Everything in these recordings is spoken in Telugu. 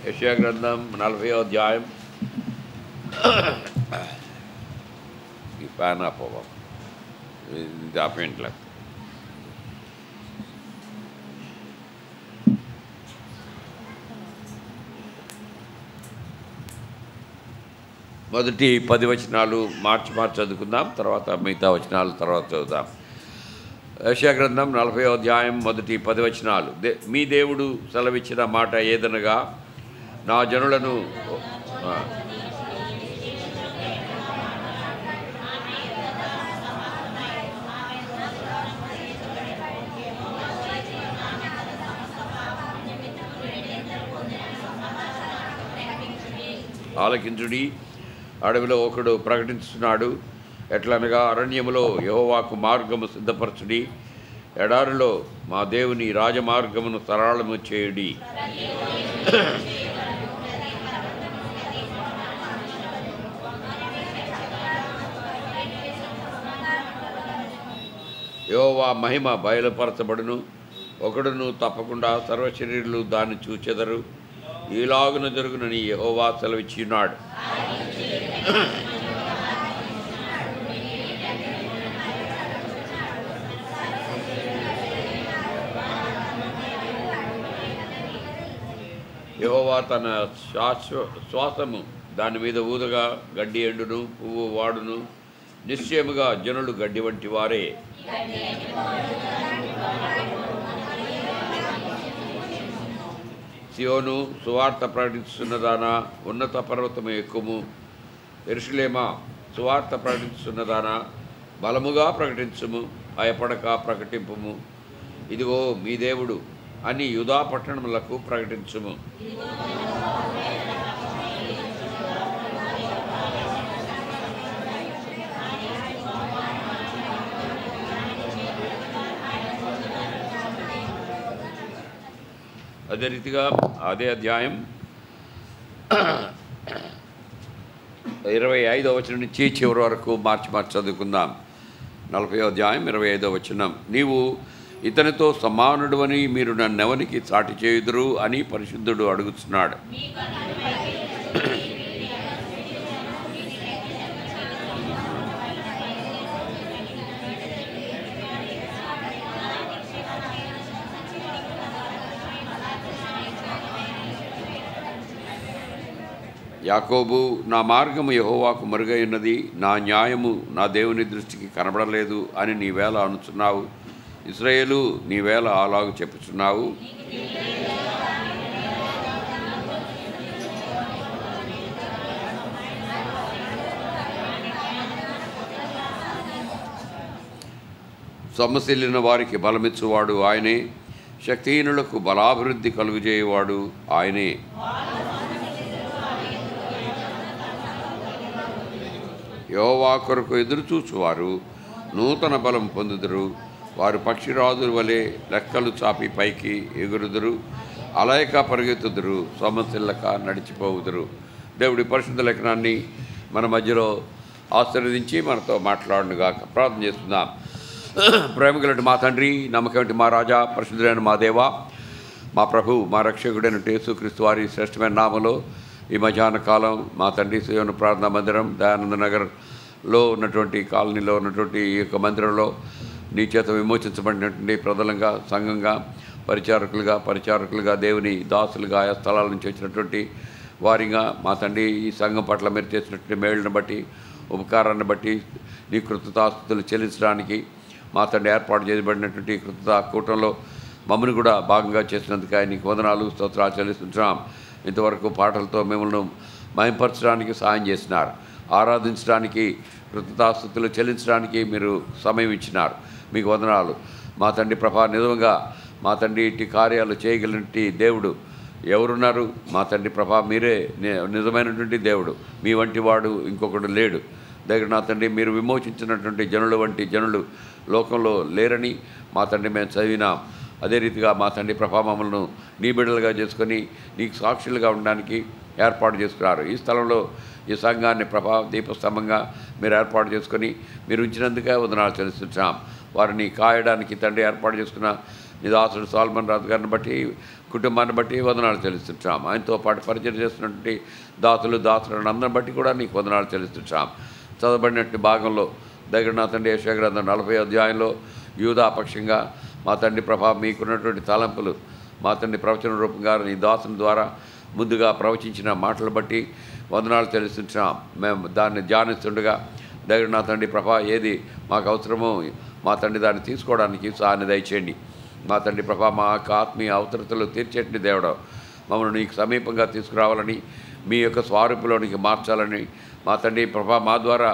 యెషయా గ్రంథం 40వ అధ్యాయం. ఈ ఫ్యాన్ ఆపోవం ఇది ఆపేంట్ల. మొదటి 10 వచనాలు మార్చి చదువుకుందాం, తర్వాత మిగతా వచనాలు తర్వాత చదువుదాం. యెషయా గ్రంథం 40వ అధ్యాయం మొదటి 10 వచనాలు. మీ దేవుడు సెలవిచ్చిన మాట ఏదనగా, నా జనులను ఆలకించుడి. అడవిలో ఒకడు ప్రకటిస్తున్నాడు, ఎట్లనగా అరణ్యములో యెహోవాకు మార్గము సిద్ధపరచుడి, ఎడారిలో మా దేవుని రాజమార్గమును సరళము చేయుడి. యెహోవా మహిమ బయలుపరచబడును, ఒకడును తప్పకుండా సర్వశరీరులు దాన్ని చూచెదరు. ఈలాగున జరుగునని యెహోవా సెలవిచ్చినాడు. యెహోవా తన శ్వాసము దాని మీద ఊదగా గడ్డి ఎండును, పువ్వు వాడును. నిశ్చయముగా జనులు గడ్డి వంటి వారే. సియోను సువార్త ప్రకటిస్తున్నదానా, ఉన్నత పర్వతము ఎక్కుము. యెరూషలేమా సువార్త ప్రకటిస్తున్నదానా, బలముగా ప్రకటించుము, భయపడక ప్రకటింపుము. ఇదిగో మీ దేవుడు అని యూదా పట్టణములకు ప్రకటించుము. అదే రీతిగా అదే అధ్యాయం 25వ వచనం నుంచి చివరి వరకు మార్చి చదువుకుందాం. 40వ అధ్యాయం 25వ వచనం. నీవు ఇతనితో సమానుడు అని మీరు నన్నెవనికి సాటి చేయుదురు అని పరిశుద్ధుడు అడుగుతున్నాడు. యాకోబు, నా మార్గము యెహోవాకు మరుగై ఉన్నది, నా న్యాయము నా దేవుని దృష్టికి కనబడలేదు అని నీవేళ అనుచున్నావు. ఇశ్రాయేలు, నీవేళ అలాగు చెప్పుచున్నావు. సొమ్మసిల్లిన వారికి బలమిచ్చువాడు ఆయనే, శక్తిహీనులకు బలాభివృద్ధి కలుగుజేయవాడు ఆయనే. యెహోవా కొరకు ఎదురుచూచువారు నూతన బలం పొందుదురు. వారు పక్షిరాజుల వలె రెక్కలు చాపి పైకి ఎగురుదురు, అలయక పరిగెత్తుదురు, సొమ్మసిల్లక నడిచిపోవుదురు. దేవుడి పరిశుద్ధ లేఖనాన్ని మన మధ్యలో ఆశీర్వదించి మనతో మాట్లాడునుగాక. ప్రార్థన చేస్తున్నాం. ప్రేమగలటి మా తండ్రి, నమ్మకం మా రాజా, పరిశుద్ధులైన మా దేవా, మా ప్రభు, మా రక్షకుడైన యేసుక్రీస్తు వారి శ్రేష్టమైన నామలో ఈ మధ్యాహ్న కాలం మా తండ్రి సియోను ప్రార్థనా మందిరం దయానంద నగర్లో ఉన్నటువంటి కాలనీలో ఉన్నటువంటి ఈ యొక్క మందిరంలో నీ చేత విమోచించబడినటువంటి ప్రజలంగా, సంఘంగా, పరిచారకులుగా, దేవుని దాసులుగా, ఆయా స్థలాల నుంచి వచ్చినటువంటి వారిగా మా తండ్రి ఈ సంఘం పట్ల మీరు చేసినటువంటి మేళ్ళను బట్టి, ఉపకారాన్ని బట్టి నీ కృతజ్ఞతాస్తుతులు చెల్లించడానికి మా తండ్రి ఏర్పాటు చేయబడినటువంటి కృతజ్ఞతా కూటంలో మమ్మల్ని కూడా భాగంగా చేసినందుకు నీకు వందనాలు, స్తోత్రాలు చెల్లిస్తున్నాం. ఇంతవరకు పాటలతో మిమ్మల్ని మయంపరచడానికి సహాయం చేసినారు, ఆరాధించడానికి, కృతజ్ఞతాస్తుతులు చెల్లించడానికి మీరు సమయం ఇచ్చినారు. మీకు వందనాలు. మా తండ్రి ప్రభా, నిజంగా మా తండ్రి ఇట్టి కార్యాలు చేయగలిగినటువంటి దేవుడు ఎవరున్నారు? మా తండ్రి ప్రభా, మీరే నిజమైనటువంటి దేవుడు. మీ వంటి వాడు ఇంకొకడు లేడు. దగ్గర నా తండ్రి, మీరు విమోచించినటువంటి జనుల వంటి జనులు లోకంలో లేరని మా తండ్రి మేము చదివినాం. అదే రీతిగా మా తండ్రి ప్రభా, మమ్మల్ని నీ బిడ్డలుగా చేసుకొని నీకు సాక్షులుగా ఉండడానికి ఏర్పాటు చేసుకున్నారు. ఈ స్థలంలో ఈ సంఘాన్ని ప్రభా దీపస్తంభంగా మీరు ఏర్పాటు చేసుకొని మీరు ఉంచినందుకే వందనాలు చెల్లిస్తున్నాం. వారిని కాయడానికి తండ్రి ఏర్పాటు చేసుకున్న నీ దాసుడు సాల్మన్ రాజు గారిని బట్టి కుటుంబాన్ని బట్టి వందనాలు చెల్లిస్తుంటాం. ఆయనతో పాటు పరిచయం చేస్తున్నటువంటి దాసులను అందరిని బట్టి కూడా నీకు వందనాలు చెల్లిస్తుంటాం. చదవబడినటువంటి భాగంలో దగ్గర నా తండ్రి యెషయా గ్రంథం 40వ అధ్యాయంలో యూదా పక్షంగా మా తండ్రి ప్రభా మీకున్నటువంటి తలంపులు మా తండ్రి ప్రవచన రూపంగా నీ దాసుని ద్వారా ముందుగా ప్రవచించిన మాటలు బట్టి వందనాలు చెల్లిస్తుంటాం. మేము దాన్ని ధ్యానిస్తుండగా దగ్గర నా తండ్రి ప్రభా ఏది మాకు అవసరమో మా తండ్రి దాన్ని తీసుకోవడానికి సహాయాన్ని దయచేయండి. మా తండ్రి ప్రభా మా యొక్క ఆత్మీయ అవసరతలు తీర్చేటి దేవుడు మమ్మల్ని నీకు సమీపంగా తీసుకురావాలని మీ యొక్క స్వరూపులోనికి మార్చాలని మా తండ్రి ప్రభా మా ద్వారా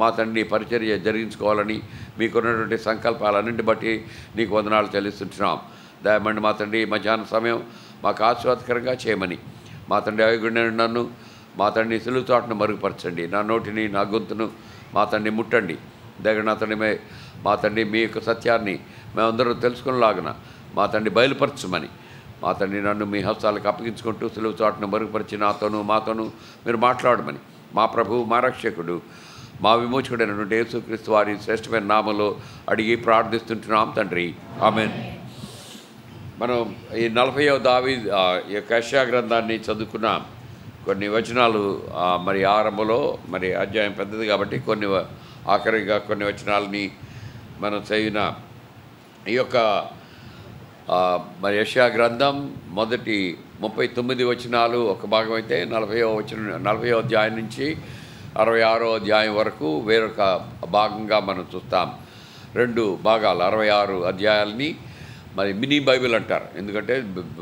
మా తండ్రి పరిచర్య జరిగించుకోవాలని మీకున్నటువంటి సంకల్పాలన్నింటి బట్టి నీకు వందనాలు చెల్లిస్తుంటున్నాం. దయమండి మా తండ్రి మధ్యాహ్న సమయం మాకు ఆశీర్వాదకరంగా చేయమని మా తండ్రి అవిగుండె నన్ను మా తండ్రి సిలువ చాటును మరుగుపరచండి. నా నోటిని నా గొంతును మా తండ్రి ముట్టండి. దగ్గర నా తండ్రి మా తండ్రి మీ యొక్క సత్యాన్ని మేమందరం తెలుసుకునేలాగున మా తండ్రి బయలుపరచమని మా తండ్రి నన్ను మీ హస్తాలకు అప్పగించుకుంటూ సిలువ చాటును మరుగుపరిచి నాతోనూ మాతోనూ మీరు మాట్లాడమని మా ప్రభువు మా రక్షకుడు మా విమోచకుడైనటువంటి యేసుక్రీస్తు వారి శ్రేష్టమైన నామంలో అడిగి ప్రార్థిస్తుంటున్నాం తండ్రి, ఆమేన్. మనం ఈ 40వ దావీదు యొక్క యెషయా గ్రంథాన్ని చదువుకున్నాం. కొన్ని వచనాలు మరి ఆరంభంలో మరి అధ్యాయం పెద్దది కాబట్టి ఆఖరిగా కొన్ని వచనాలని మనం చదివిన ఈ యొక్క మరి యెషయా గ్రంథం మొదటి 39 వచనాలు ఒక భాగం అయితే 40వ అధ్యాయం నుంచి 66వ అధ్యాయం వరకు వేరొక భాగంగా మనం చూస్తాం. 2 భాగాలు 66 అధ్యాయాలని మరి మినీ బైబిల్ అంటారు. ఎందుకంటే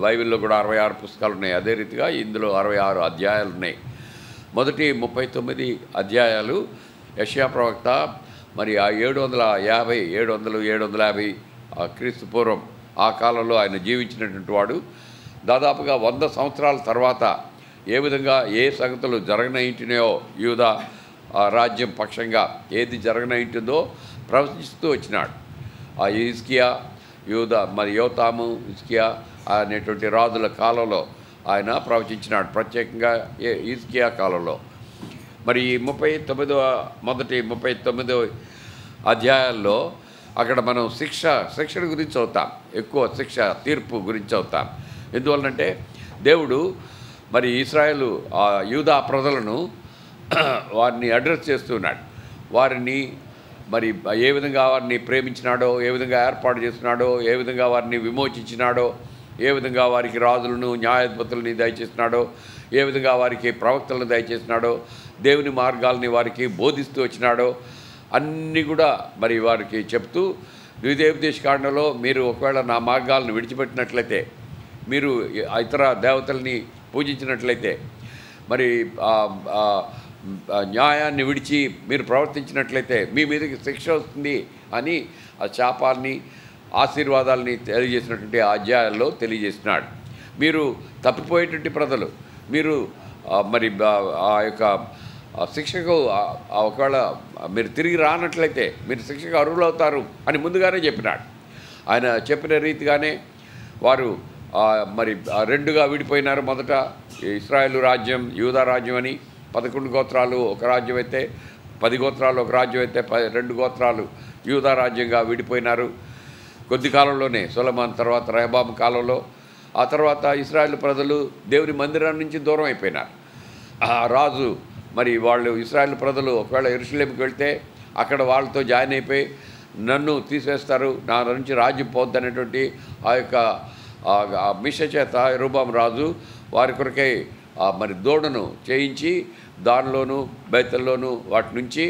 బైబిల్లో కూడా 66 పుస్తకాలు ఉన్నాయి. అదే రీతిగా ఇందులో 66 అధ్యాయాలు ఉన్నాయి. మొదటి 39 అధ్యాయాలు యెషయా ప్రవక్త మరి ఆ 750 క్రీస్తు పూర్వం ఆ కాలంలో ఆయన జీవించినటువంటి వాడు. దాదాపుగా 100 సంవత్సరాల తర్వాత ఏ విధంగా ఏ సంగతులు జరగనయింటినాయో యూదా రాజ్యం పక్షంగా ఏది జరగనయింటుందో ప్రవచిస్తూ వచ్చినాడు. ఆ హిజ్కియా యూదా మరి యోతాము హిజ్కియా అనేటువంటి రాజుల కాలంలో ఆయన ప్రవచించినాడు. ప్రత్యేకంగా హిజ్కియా కాలంలో మరి ఈ 39వ అధ్యాయాల్లో అక్కడ మనం శిక్షణ గురించి అవుతాం. ఎక్కువ తీర్పు గురించి అవుతాం. ఎందువల్లంటే దేవుడు మరి ఇశ్రాయేలు యూదా ప్రజలను వారిని అడ్రస్ చేస్తున్నాడు. వారిని మరి ఏ విధంగా వారిని ప్రేమించినాడో, ఏ విధంగా ఏర్పాటు చేస్తున్నాడో, ఏ విధంగా వారిని విమోచించినాడో, ఏ విధంగా వారికి రాజులను న్యాయాధిపతులని దయచేసినాడో, ఏ విధంగా వారికి ప్రవక్తలను దయచేసినాడో, దేవుని మార్గాల్ని వారికి బోధిస్తూ వచ్చినాడో అన్నీ కూడా మరి వారికి చెప్తూ ద్వితీయోపదేశకాండలో మీరు ఒకవేళ నా మార్గాలను విడిచిపెట్టినట్లయితే, మీరు ఇతర దేవతల్ని పూజించినట్లయితే, మరి న్యాయాన్ని విడిచి మీరు ప్రవర్తించినట్లయితే మీ మీదకి శిక్ష వస్తుంది అని ఆ శాపాన్ని ఆశీర్వాదాలని తెలియజేసినటువంటి అధ్యాయాల్లో తెలియజేసినాడు. మీరు తప్పిపోయేటువంటి ప్రజలు, మీరు మరి ఆ యొక్క శిక్షకు ఒకవేళ మీరు తిరిగి రానట్లయితే మీరు శిక్షకు అర్హులవుతారు అని ముందుగానే చెప్పినాడు. ఆయన చెప్పిన రీతిగానే వారు మరి 2గా విడిపోయినారు. మొదట ఇశ్రాయేలు రాజ్యం, యూదా రాజ్యం అని 11 గోత్రాలు ఒక రాజ్యం అయితే, 10 గోత్రాలు ఒక రాజ్యం అయితే 2 గోత్రాలు యూదా రాజ్యంగా విడిపోయినారు. కొద్ది కాలంలోనే సొలొమోను తర్వాత రెహబాము కాలంలో ఆ తర్వాత ఇశ్రాయేలు ప్రజలు దేవుని మందిరం నుంచి దూరం అయిపోయినారు. ఆ రాజు మరి వాళ్ళు ఇశ్రాయేలు ప్రజలు ఒకవేళ యెరూషలేముకి వెళ్తే అక్కడ వాళ్ళతో జాయిన్ అయిపోయి నన్ను తీసేస్తారు, నా నుంచి రాజ్యం పోద్ది అనేటువంటి ఆ యొక్క మిష చేత యెరొబాము రాజు వారి కొరకై మరి దూడను చేయించి దానిలోను బేతల్లోను వాటి నుంచి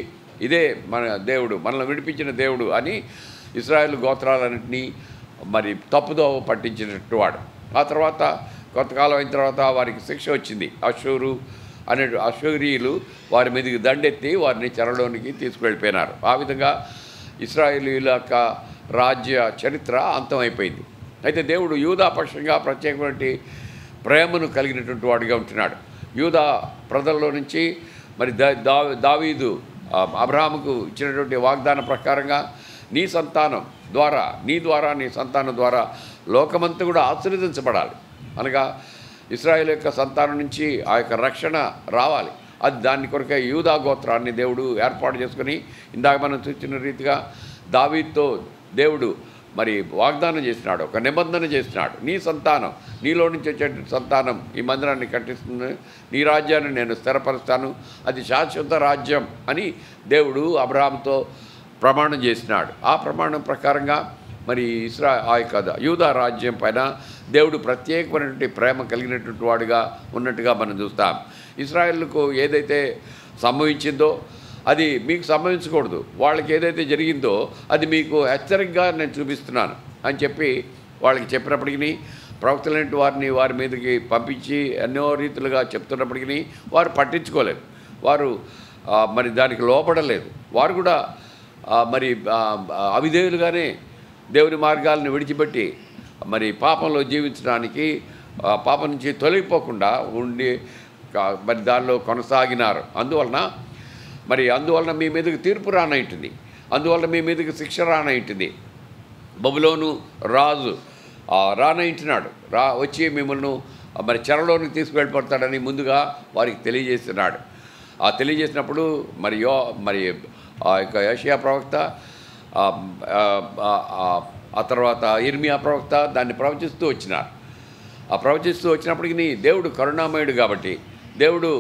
ఇదే మన దేవుడు, మనల్ని విడిపించిన దేవుడు అని ఇశ్రాయేలు గోత్రాలన్నింటినీ మరి తప్పుదోవ పట్టించినట్టు వాడు. ఆ తర్వాత కొంతకాలం అయిన తర్వాత వారికి శిక్ష వచ్చింది. అషూరీయులు వారి మీదకి దండెత్తి వారిని చెరలోనికి తీసుకువెళ్ళిపోయినారు. ఆ విధంగా ఇశ్రాయేలీయుల యొక్క రాజ్య చరిత్ర అంతమైపోయింది. అయితే దేవుడు యూదా పక్షంగా ప్రత్యేకమైన ప్రేమను కలిగినటువంటి వాడిగా ఉంటున్నాడు. యూదా ప్రజల్లో నుంచి మరి దావీదు అబ్రహాముకు ఇచ్చినటువంటి వాగ్దానం ప్రకారంగా నీ సంతానం ద్వారా నీ సంతానం ద్వారా లోకమంతా కూడా ఆశీర్వదించబడాలి. అనగా ఇశ్రాయేలు యొక్క సంతానం నుంచి ఆ యొక్క రక్షణ రావాలి. అది దాని కొరకే యూదా గోత్రాన్ని దేవుడు ఏర్పాటు చేసుకుని ఇందాక మనం చూసిన రీతిగా దావీదుతో దేవుడు మరి వాగ్దానం చేసినాడు, ఒక నిబంధన చేసినాడు. నీ సంతానం, నీలో నుంచి వచ్చేటువంటి సంతానం ఈ మందిరాన్ని కట్టిస్తుంది, నీ రాజ్యాన్ని నేను స్థిరపరుస్తాను, అది శాశ్వత రాజ్యం అని దేవుడు అబ్రహాముతో ప్రమాణం చేసినాడు. ఆ ప్రమాణం ప్రకారంగా మరి ఆ యొక్క యూదా రాజ్యం పైన దేవుడు ప్రత్యేకమైనటువంటి ప్రేమ కలిగినటువంటి వాడుగా ఉన్నట్టుగా మనం చూస్తాం. ఇశ్రాయేలుకు ఏదైతే సంభవించిందో అది మీకు సంభవించకూడదు, వాళ్ళకి ఏదైతే జరిగిందో అది మీకు హెచ్చరికగా నేను చూపిస్తున్నాను అని చెప్పి వాళ్ళకి చెప్పినప్పటికీ, ప్రవక్తలంటి వారిని వారి మీదకి పంపించి ఎన్నో రీతులుగా చెప్తున్నప్పటికీ వారు పట్టించుకోలేదు, వారు మరి దానికి లోపడలేదు. వారు కూడా మరి అవిధేయులుగానే దేవుని మార్గాలను విడిచిపెట్టి మరి పాపంలో జీవించడానికి, పాపం నుంచి తొలగిపోకుండా ఉండి మరి దానిలో కొనసాగినారు. అందువలన మీ మీదకి తీర్పు రానైంటుంది, అందువలన మీ మీదకి శిక్ష రానైంటుంది. బబులోను రాజు రానైంటున్నాడు, వచ్చి మిమ్మల్ని మరి చెరలోనికి తీసుకువెళ్ళిపోతాడని ముందుగా వారికి తెలియజేస్తున్నాడు. తెలియజేసినప్పుడు మరి ఆ యొక్క యెషయా ప్రవక్త, ఆ తర్వాత ఇర్మియా ప్రవక్త దాన్ని ప్రవచిస్తూ వచ్చినారు. ప్రవచిస్తూ వచ్చినప్పటికీ దేవుడు కరుణామయుడు కాబట్టి, దేవుడు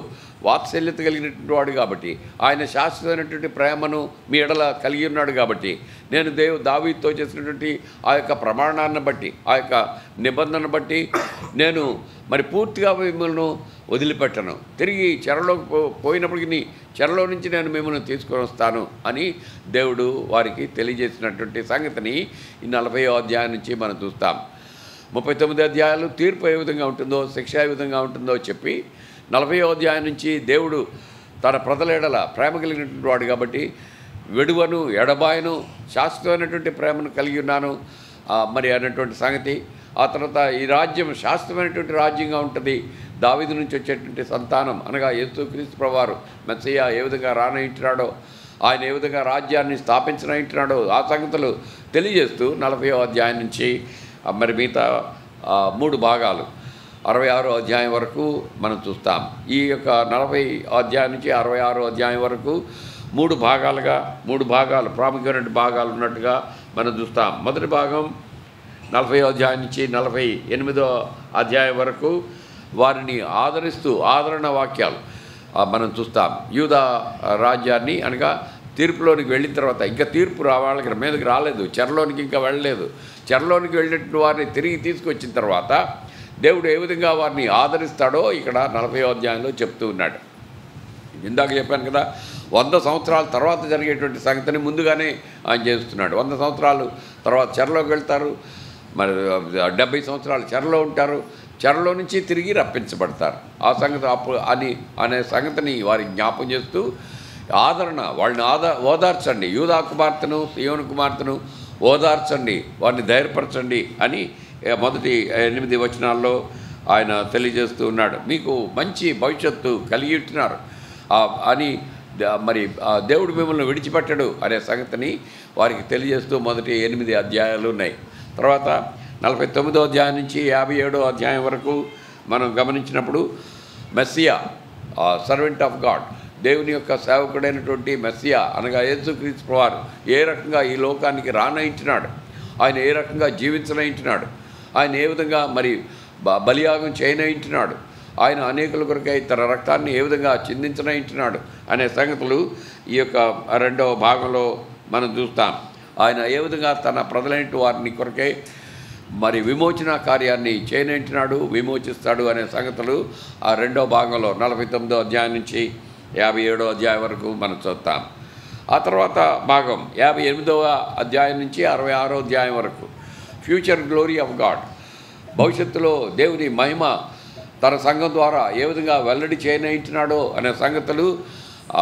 వాత్సల్యత కలిగినటువంటి వాడు కాబట్టి, ఆయన శాశ్వతమైనటువంటి ప్రేమను మీ ఎడల కలిగి ఉన్నాడు కాబట్టి, నేను దావీదుతో చేసినటువంటి ఆ యొక్క ప్రమాణాన్ని బట్టి, ఆ యొక్క నిబంధనను బట్టి నేను మరి పూర్తిగా మిమ్మల్ని వదిలిపెట్టను, తిరిగి చెరలోకి పోయినప్పటికీ చెరలో నుంచి నేను మిమ్మల్ని తీసుకొని వస్తాను అని దేవుడు వారికి తెలియజేసినటువంటి సంగతిని ఈ 40వ అధ్యాయం నుంచి మనం చూస్తాం. 39 అధ్యాయాలు తీర్పు ఏ విధంగా ఉంటుందో, శిక్ష ఏ విధంగా ఉంటుందో చెప్పి 40వ అధ్యాయం నుంచి దేవుడు తన ప్రజల ఎడల ప్రేమ కలిగినటువంటి వాడు కాబట్టి, వెడువను ఎడబాయను శాశ్వతమైనటువంటి ప్రేమను కలిగి ఉన్నాను మరి అన్నటువంటి సంగతి. ఆ తర్వాత ఈ రాజ్యం శాశ్వతమైనటువంటి రాజ్యంగా ఉంటుంది. దావీదు నుంచి వచ్చేటువంటి సంతానం అనగా యేసుక్రీస్తు ప్రభువారు మెస్సీయా ఏ విధంగా రానయింటున్నాడో, ఆయన ఏ విధంగా రాజ్యాన్ని స్థాపించనయింటున్నాడో ఆ సంగతులు తెలియజేస్తూ 40వ అధ్యాయం నుంచి మరి మిగతా 3 భాగాలు 66వ అధ్యాయం వరకు మనం చూస్తాం. ఈ యొక్క 40 అధ్యాయం నుంచి 66వ అధ్యాయం వరకు 3 భాగాలు ప్రాముఖ్యమైన భాగాలు ఉన్నట్టుగా మనం చూస్తాం. మొదటి భాగం 40వ అధ్యాయం నుంచి 48వ అధ్యాయం వరకు వారిని ఆదరిస్తూ ఆదరణ వాక్యాలు మనం చూస్తాం. యూదా రాజ్యాన్ని అనగా తీర్పులోనికి వెళ్ళిన తర్వాత, ఇంకా తీర్పు వాళ్ళకి మీదకి రాలేదు, చెరలోనికి ఇంకా వెళ్ళలేదు, చెరలోనికి వెళ్ళినటువంటి వారిని తిరిగి తీసుకొచ్చిన తర్వాత దేవుడు ఏ విధంగా వారిని ఆదరిస్తాడో ఇక్కడ 40వ అధ్యాయంలో చెప్తూ ఉన్నాడు. ఇందాక చెప్పాను కదా, 100 సంవత్సరాల తర్వాత జరిగేటువంటి సంగతిని ముందుగానే ఆయన చేస్తున్నాడు. 100 సంవత్సరాలు తర్వాత చెరలోకి వెళ్తారు, మరి 70 సంవత్సరాలు చెరలో ఉంటారు, చెరలో నుంచి తిరిగి రప్పించబడతారు. ఆ సంగతి అనే సంగతిని వారికి జ్ఞాపం చేస్తూ వాళ్ళని ఓదార్చండి, యూదా కుమార్తెను సీయోను కుమార్తెను ఓదార్చండి, వారిని ధైర్యపరచండి అని మొదటి 8 వచనాల్లో ఆయన తెలియజేస్తూ ఉన్నాడు. మీకు మంచి భవిష్యత్తు కలిగి ఉంటున్నారు అని మరి దేవుడు మిమ్మల్ని విడిచిపెట్టడు అనే సంగతిని వారికి తెలియజేస్తూ మొదటి 8 అధ్యాయాలు ఉన్నాయి. తర్వాత 49వ అధ్యాయం నుంచి 57వ అధ్యాయం వరకు మనం గమనించినప్పుడు మెస్సియా, సర్వెంట్ ఆఫ్ గాడ్, దేవుని యొక్క సేవకుడైనటువంటి మెస్సియా అనగా యేసుక్రీస్తు ప్రభువారు ఏ రకంగా ఈ లోకానికి రానయించినాడు, ఆయన ఏ రకంగా జీవించనయించినాడు, ఆయన ఏ విధంగా మరి బలియాగం చేయనయించినాడు, ఆయన అనేకుల కొరకై తన రక్తాన్ని ఏ విధంగా చిందించనయించినాడు అనే సంగతులు ఈ యొక్క 2వ భాగంలో మనం చూస్తాం. ఆయన ఏ విధంగా తన ప్రజలైన వారిని కొరకై మరి విమోచన కార్యాన్ని చేయనంటున్నాడు, విమోచిస్తాడు అనే సంగతులు ఆ 2వ భాగంలో 49వ అధ్యాయం నుంచి 57వ అధ్యాయం వరకు మనం చూస్తాం. ఆ తర్వాత భాగం 58వ అధ్యాయం నుంచి 66వ అధ్యాయం వరకు ఫ్యూచర్ గ్లోరీ ఆఫ్ గాడ్, భవిష్యత్తులో దేవుని మహిమ తన సంఘం ద్వారా ఏ విధంగా వెల్లడి చేయనంటున్నాడో అనే సంగతులు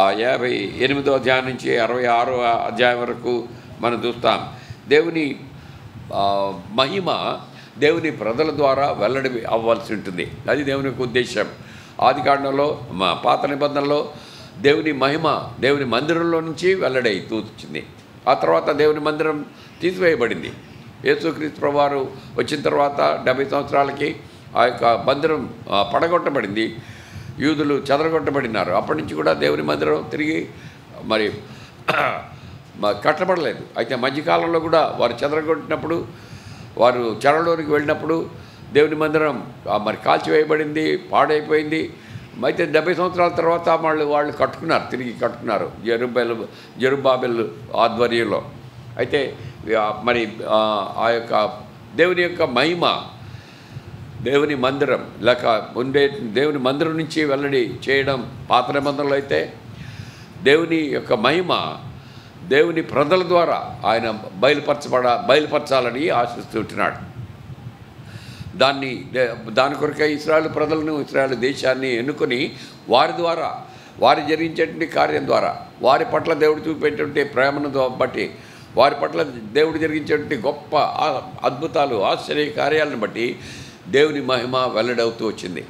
58వ అధ్యాయం నుంచి 66వ అధ్యాయం వరకు మనం చూస్తాం. దేవుని మహిమ దేవుని ప్రజల ద్వారా వెల్లడి అవ్వాల్సి ఉంటుంది, అది దేవుని యొక్క ఉద్దేశం. ఆదికాండంలో పాత నిబంధనలో దేవుని మహిమ దేవుని మందిరంలో నుంచి వెల్లడై వచ్చింది. ఆ తర్వాత దేవుని మందిరం తీసివేయబడింది. యేసుక్రీస్తు ప్రభువారు వచ్చిన తర్వాత 70 సంవత్సరాలకి ఆ యొక్క మందిరం పడగొట్టబడింది, యూదులు చెదరగొట్టబడినారు. అప్పటి నుంచి కూడా దేవుని మందిరం తిరిగి కట్టబడలేదు. అయితే మధ్యకాలంలో కూడా వారు చెదరగొట్టినప్పుడు, వారు చెరలోనికి వెళ్ళినప్పుడు దేవుని మందిరం మరి కాల్చివేయబడింది, పాడైపోయింది. అయితే 70 సంవత్సరాల తర్వాత వాళ్ళు కట్టుకున్నారు, తిరిగి కట్టుకున్నారు జెరుబ్బాబెల్ ఆధ్వర్యంలో. అయితే మరి ఆ యొక్క దేవుని యొక్క మహిమ, దేవుని మందిరం లేక ఉండే దేవుని మందిరం నుంచి వెల్లడి చేయడం పాత నిబంధనలు అయితే, దేవుని యొక్క మహిమ దేవుని ప్రజల ద్వారా ఆయన బయలుపరచాలని ఆశిస్తుంటున్నాడు. దాని కొరకై ఇశ్రాయేలు ప్రజలను, ఇశ్రాయేలు దేశాన్ని ఎన్నుకొని వారి ద్వారా, వారి జరిగించేటువంటి కార్యం ద్వారా, వారి పట్ల దేవుడు చూపేటువంటి ప్రేమను బట్టి, వారి పట్ల దేవుడు జరిగించేటువంటి గొప్ప అద్భుతాలు, ఆశ్చర్య కార్యాలను బట్టి దేవుని మహిమ వెల్లడవుతూ వచ్చింది.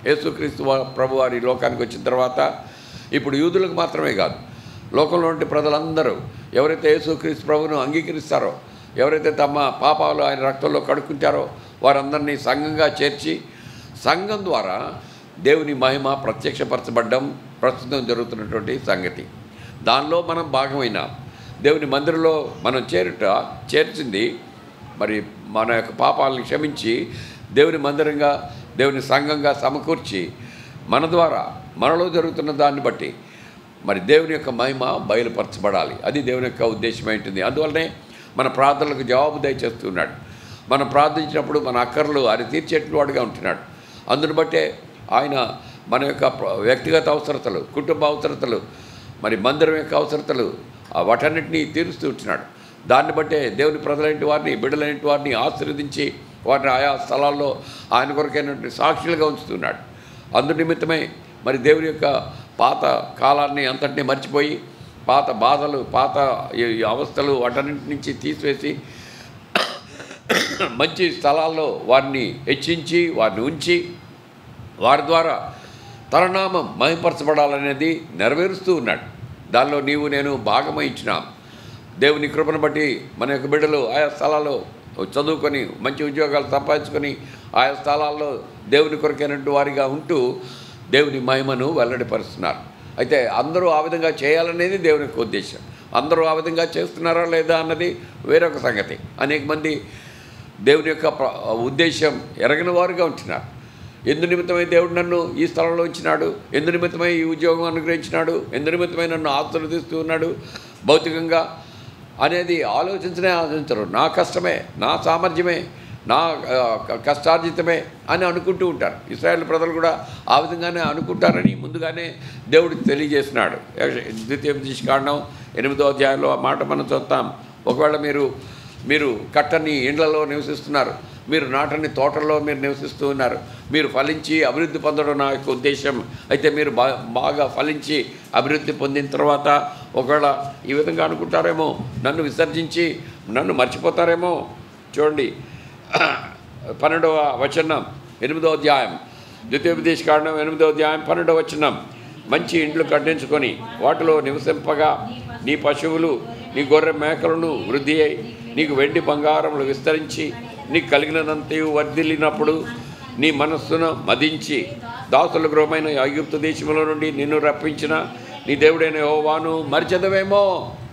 యేసుక్రీస్తు ప్రభు వారి లోకానికి వచ్చిన తర్వాత ఇప్పుడు యూదులకు మాత్రమే కాదు, లోకంలో ఉండే ప్రజలందరూ ఎవరైతే యేసుక్రీస్తు ప్రభువును అంగీకరిస్తారో, ఎవరైతే తమ పాపాలు ఆయన రక్తంలో కడుక్కుంటారో వారందరినీ సంఘంగా చేర్చి, సంఘం ద్వారా దేవుని మహిమ ప్రత్యక్షపరచబడ్డం ప్రస్తుతం జరుగుతున్నటువంటి సంగతి. దానిలో మనం భాగమైన దేవుని మందిరంలో మనం చేర్చింది మరి మన యొక్క పాపాలను క్షమించి దేవుని మందిరంగా, దేవుని సంఘంగా సమకూర్చి మన ద్వారా మనలో జరుగుతున్న దాన్ని బట్టి మరి దేవుని యొక్క మహిమ బయలుపరచబడాలి. అది దేవుని యొక్క ఉద్దేశం ఉంటుంది. అందువల్లనే మన ప్రార్థనలకు జవాబు దయచేస్తున్నాడు. మనం ప్రార్థించినప్పుడు మన అక్కర్లు ఆయన తీర్చేటువంటి వాడుగా ఉంటున్నాడు. అందును బట్టే ఆయన మన యొక్క వ్యక్తిగత అవసరతలు, కుటుంబ అవసరతలు, మరి మందిరం యొక్క అవసరతలు వాటన్నిటినీ తీరుస్తూ ఉంటున్నాడు. దాన్ని బట్టే దేవుని ప్రజలైన వారిని, బిడ్డలైన వారిని ఆశీర్వదించి వారిని ఆయా స్థలాల్లో ఆయన కొరకైనటువంటి సాక్షులుగా ఉంచుతున్నాడు. అందు నిమిత్తమే మరి దేవుని యొక్క పాత కాలాన్ని అంతటినీ మర్చిపోయి, పాత బాధలు, పాత అవస్థలు వాటన్నింటి నుంచి తీసివేసి మంచి స్థలాల్లో వారిని హెచ్చించి, వారిని ఉంచి, వారి ద్వారా తననామం మహిమపరచబడాలనేది నెరవేరుస్తూ ఉన్నాడు. దానిలో నీవు నేను భాగమహించినాం. దేవుని కృపను బట్టి మన యొక్క బిడ్డలు ఆయా స్థలాల్లో చదువుకొని మంచి ఉద్యోగాలు సంపాదించుకొని ఆయా స్థలాల్లో దేవుని కొరకైనటువంటి వారిగా ఉంటూ దేవుని మహిమను వెల్లడిపరుస్తున్నారు. అయితే అందరూ ఆ విధంగా చేయాలనేది దేవుని యొక్క ఉద్దేశం. అందరూ ఆ విధంగా చేస్తున్నారా లేదా అన్నది వేరొక సంగతి. అనేక మంది దేవుని యొక్క ఉద్దేశం ఎరగని వారుగా ఉంటున్నారు. ఎందు నిమిత్తమై దేవుడు నన్ను ఈ స్థలంలో ఉంచినాడు, ఎందు నిమిత్తమై ఈ ఉద్యోగం అనుగ్రహించినాడు, ఎందు నిమిత్తమై నన్ను ఆశీర్వదిస్తూ ఉన్నాడు భౌతికంగా అనేది ఆలోచించరు. నా కష్టమే, నా సామర్థ్యమే, నా కష్టార్జితమే అని అనుకుంటూ ఉంటారు. ఇశ్రాయేలు ప్రజలు కూడా ఆ విధంగానే అనుకుంటారని ముందుగానే దేవుడు తెలియజేసినాడు. ద్వితీయోపదేశకాండం 8వ అధ్యాయంలో ఆ మాట మనం చూస్తాం. ఒకవేళ మీరు కట్టని ఇండ్లలో నివసిస్తున్నారు, మీరు నాటని తోటల్లో మీరు నివసిస్తూ ఉన్నారు, మీరు ఫలించి అభివృద్ధి పొందడం నా యొక్క ఉద్దేశం. అయితే మీరు బాగా ఫలించి అభివృద్ధి పొందిన తర్వాత ఒకవేళ ఈ విధంగా అనుకుంటారేమో, నన్ను విసర్జించి నన్ను మర్చిపోతారేమో. చూడండి 12వ వచనం 8వ అధ్యాయం, ద్వితీయోపదేశకాండం 8వ అధ్యాయం 12వ వచనం. మంచి ఇండ్లు కట్టించుకొని వాటిలో నివసింపగా నీ పశువులు, నీ గొర్రె మేకలను వృద్ధి అయి నీకు వెండి బంగారములు విస్తరించి నీకు కలిగినంతయు వర్ధిల్లినప్పుడు నీ మనస్సును మదించి దాసుల గృహమైన ఐగుప్తు దేశంలో నుండి నిన్ను రప్పించిన నీ దేవుడైన యెహోవాను మరిచెదవేమో.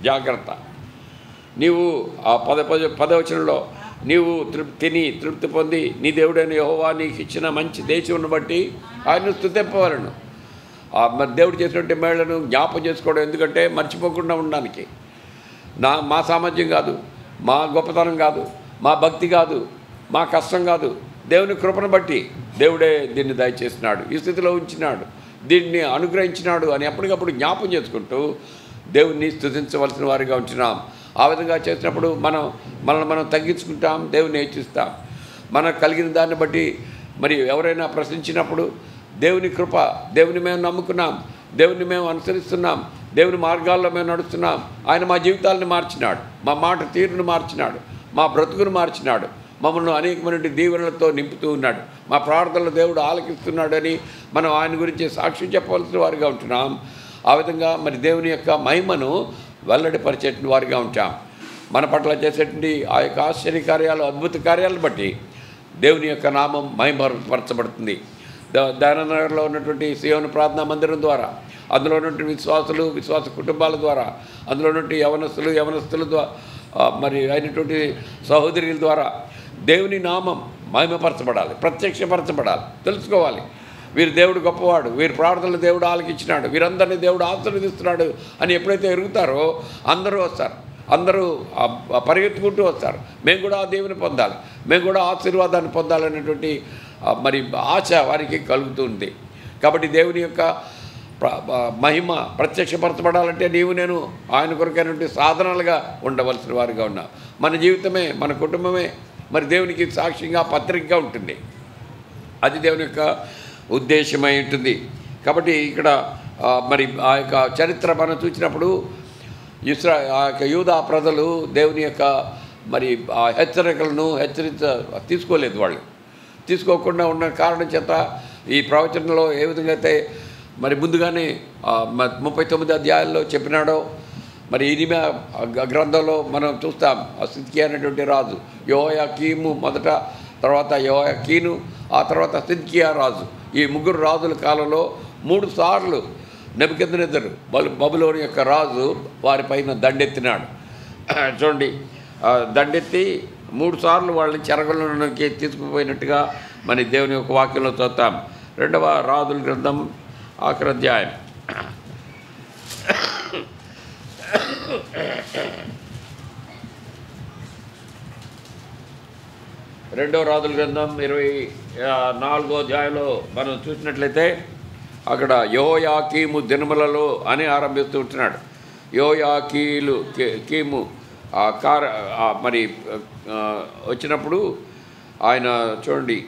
జాగ్రత్త. నీవు ఆ 10వ వచనంలో నీవు తృప్తి పొంది నీ దేవుడైన యెహోవా నీకు ఇచ్చిన మంచి దేశమును బట్టి ఆయన్ను స్తుతింపవలెను. మరి దేవుడు చేసినట్టు మేళ్లను జ్ఞాపకం చేసుకోవడం, ఎందుకంటే మర్చిపోకుండా ఉండడానికి. మా సామర్థ్యం కాదు, మా గొప్పతనం కాదు, మా భక్తి కాదు, మా కష్టం కాదు, దేవుని కృపను బట్టి దేవుడే దీన్ని దయచేసినాడు, ఈ స్థితిలో ఉంచినాడు, దీన్ని అనుగ్రహించినాడు అని ఎప్పటికప్పుడు జ్ఞాపకం చేసుకుంటూ దేవుణ్ణి స్తుతించవలసిన వారిగా ఉంటున్నాం. ఆ విధంగా చేసినప్పుడు మనల్ని మనం తగ్గించుకుంటాం, దేవుని హెచ్చిస్తాం. మనకు కలిగిన దాన్ని బట్టి మరి ఎవరైనా ప్రశ్నించినప్పుడు దేవుని కృప, దేవుని మేము నమ్ముకున్నాం, దేవుని మేము అనుసరిస్తున్నాం, దేవుని మార్గాల్లో మేము నడుస్తున్నాం, ఆయన మా జీవితాలను మార్చినాడు, మా మాట తీరును మార్చినాడు, మా బ్రతుకును మార్చినాడు, మమ్మల్ని అనేకమైన దీవెనలతో నింపుతూ ఉన్నాడు, మా ప్రార్థనలు దేవుడు ఆలకిస్తున్నాడని మనం ఆయన గురించి సాక్ష్యం చెప్పవలసిన వారిగా ఉంటున్నాం. ఆ విధంగా మరి దేవుని యొక్క మహిమను వెల్లడిపరిచేటువంటి వారిగా ఉంటాం. మన పట్ల చేసేటువంటి ఆ యొక్క ఆశ్చర్య కార్యాలు, అద్భుత కార్యాలను బట్టి దేవుని యొక్క నామం మహిమపరచబడుతుంది. దయానగర్లో ఉన్నటువంటి సియోను ప్రార్థనా మందిరం ద్వారా అందులో నుండి విశ్వాసులు, విశ్వాస కుటుంబాల ద్వారా, అందులో నుండి యవనస్తుల ద్వారా మరి అయినటువంటి సహోదరుల ద్వారా దేవుని నామం మహిమపరచబడాలి, ప్రత్యక్షపరచబడాలి, తెలుసుకోవాలి. వీరు దేవుడు గొప్పవాడు, వీరి ప్రార్థనలు దేవుడు ఆలకించినాడు, వీరందరినీ దేవుడు ఆశీర్వదిస్తున్నాడు అని ఎప్పుడైతే ఎరుగుతారో అందరూ వస్తారు, అందరూ పరిగెత్తుకుంటూ వస్తారు. మేము కూడా ఆ దేవుని పొందాలి, మేము కూడా ఆశీర్వాదాన్ని పొందాలనేటువంటి మరి ఆశ వారికి కలుగుతుంది. కాబట్టి దేవుని యొక్క మహిమ ప్రత్యక్షపరచబడాలంటే నీవు నేను ఆయన కొరకైనటువంటి సాధనాలుగా ఉండవలసిన వారిగా ఉన్నాం. మన జీవితమే, మన కుటుంబమే మరి దేవునికి సాక్ష్యంగా పత్రికగా ఉంటుంది. అది దేవుని యొక్క ఉద్దేశమై ఉంటుంది. కాబట్టి ఇక్కడ మరి ఆ యొక్క చరిత్ర మనం చూసినప్పుడు ఆ యొక్క యూదా ప్రజలు దేవుని యొక్క మరి ఆ హెచ్చరికలను తీసుకోలేదు. వాళ్ళు తీసుకోకుండా ఉన్న కారణం చేత ఈ ప్రవచనంలో ఏ విధంగా అయితే మరి ముందుగానే 39 అధ్యాయాల్లో చెప్పినాడో, మరి ఇరిమియా గ్రంథంలో మనం చూస్తాం. సిద్కియా అనేటువంటి రాజు, యెహోయాకీము మొదట, తర్వాత యెహోయాకీను, ఆ తర్వాత సిద్కియా రాజు, ఈ ముగ్గురు రాజుల కాలంలో 3 సార్లు నెబుకద్నెజరు బబులోను యొక్క రాజు వారిపైన దండెత్తినాడు. చూడండి, దండెత్తి 3 సార్లు వాళ్ళని చెరగలోకి తీసుకుపోయినట్టుగా మన దేవుని యొక్క వాక్యంలో చూస్తాం. 2వ రాజుల గ్రంథం 1వ అధ్యాయం. 2వ రాజుల గ్రంథం 24వ అధ్యాయంలో మనం చూసినట్లయితే అక్కడ యెహోయాకీము దినములలో అని ఆరంభిస్తూ ఉంటున్నాడు. కీము మరి వచ్చినప్పుడు ఆయన చూడండి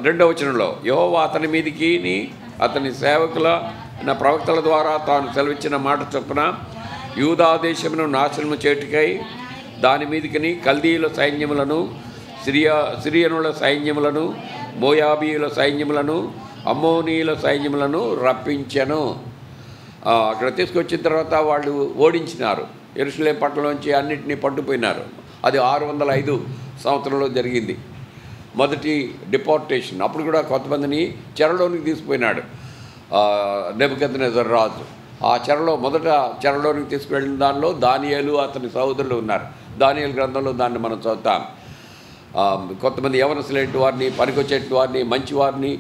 2వ వచనంలో యెహోవా అతని మీదికి అతని సేవకుల ప్రవక్తల ద్వారా తాను సెలవిచ్చిన మాట చొప్పున యూదా దేశమును నాశనము చేటుకై దాని మీదికి కల్దీయుల సైన్యములను, సిరియనుల సైన్యములను, మోయాబీయుల సైన్యములను, అమ్మోనీయుల సైన్యములను రప్పించెను. అక్కడ తీసుకొచ్చిన తర్వాత వాళ్ళు ఓడించినారు. యెరూషలేము పట్టణంలోంచి అన్నింటినీ పట్టుపోయినారు. అది 605 సంవత్సరంలో జరిగింది మొదటి డిపోర్టేషన్. అప్పుడు కూడా కొంతమందిని చెరలోనికి తీసుకుపోయినాడు నెబుకద్నెజరు రాజు. ఆ మొదట చెరలోనికి తీసుకువెళ్ళిన దానిలో దానియేలు అతని సహోదరులు ఉన్నారు. దానియేలు గ్రంథంలో దాన్ని మనం చదువుతాం. కొంతమంది యవనస్తులైన వారిని, పనికొచ్చేటి వారిని, మంచి వారిని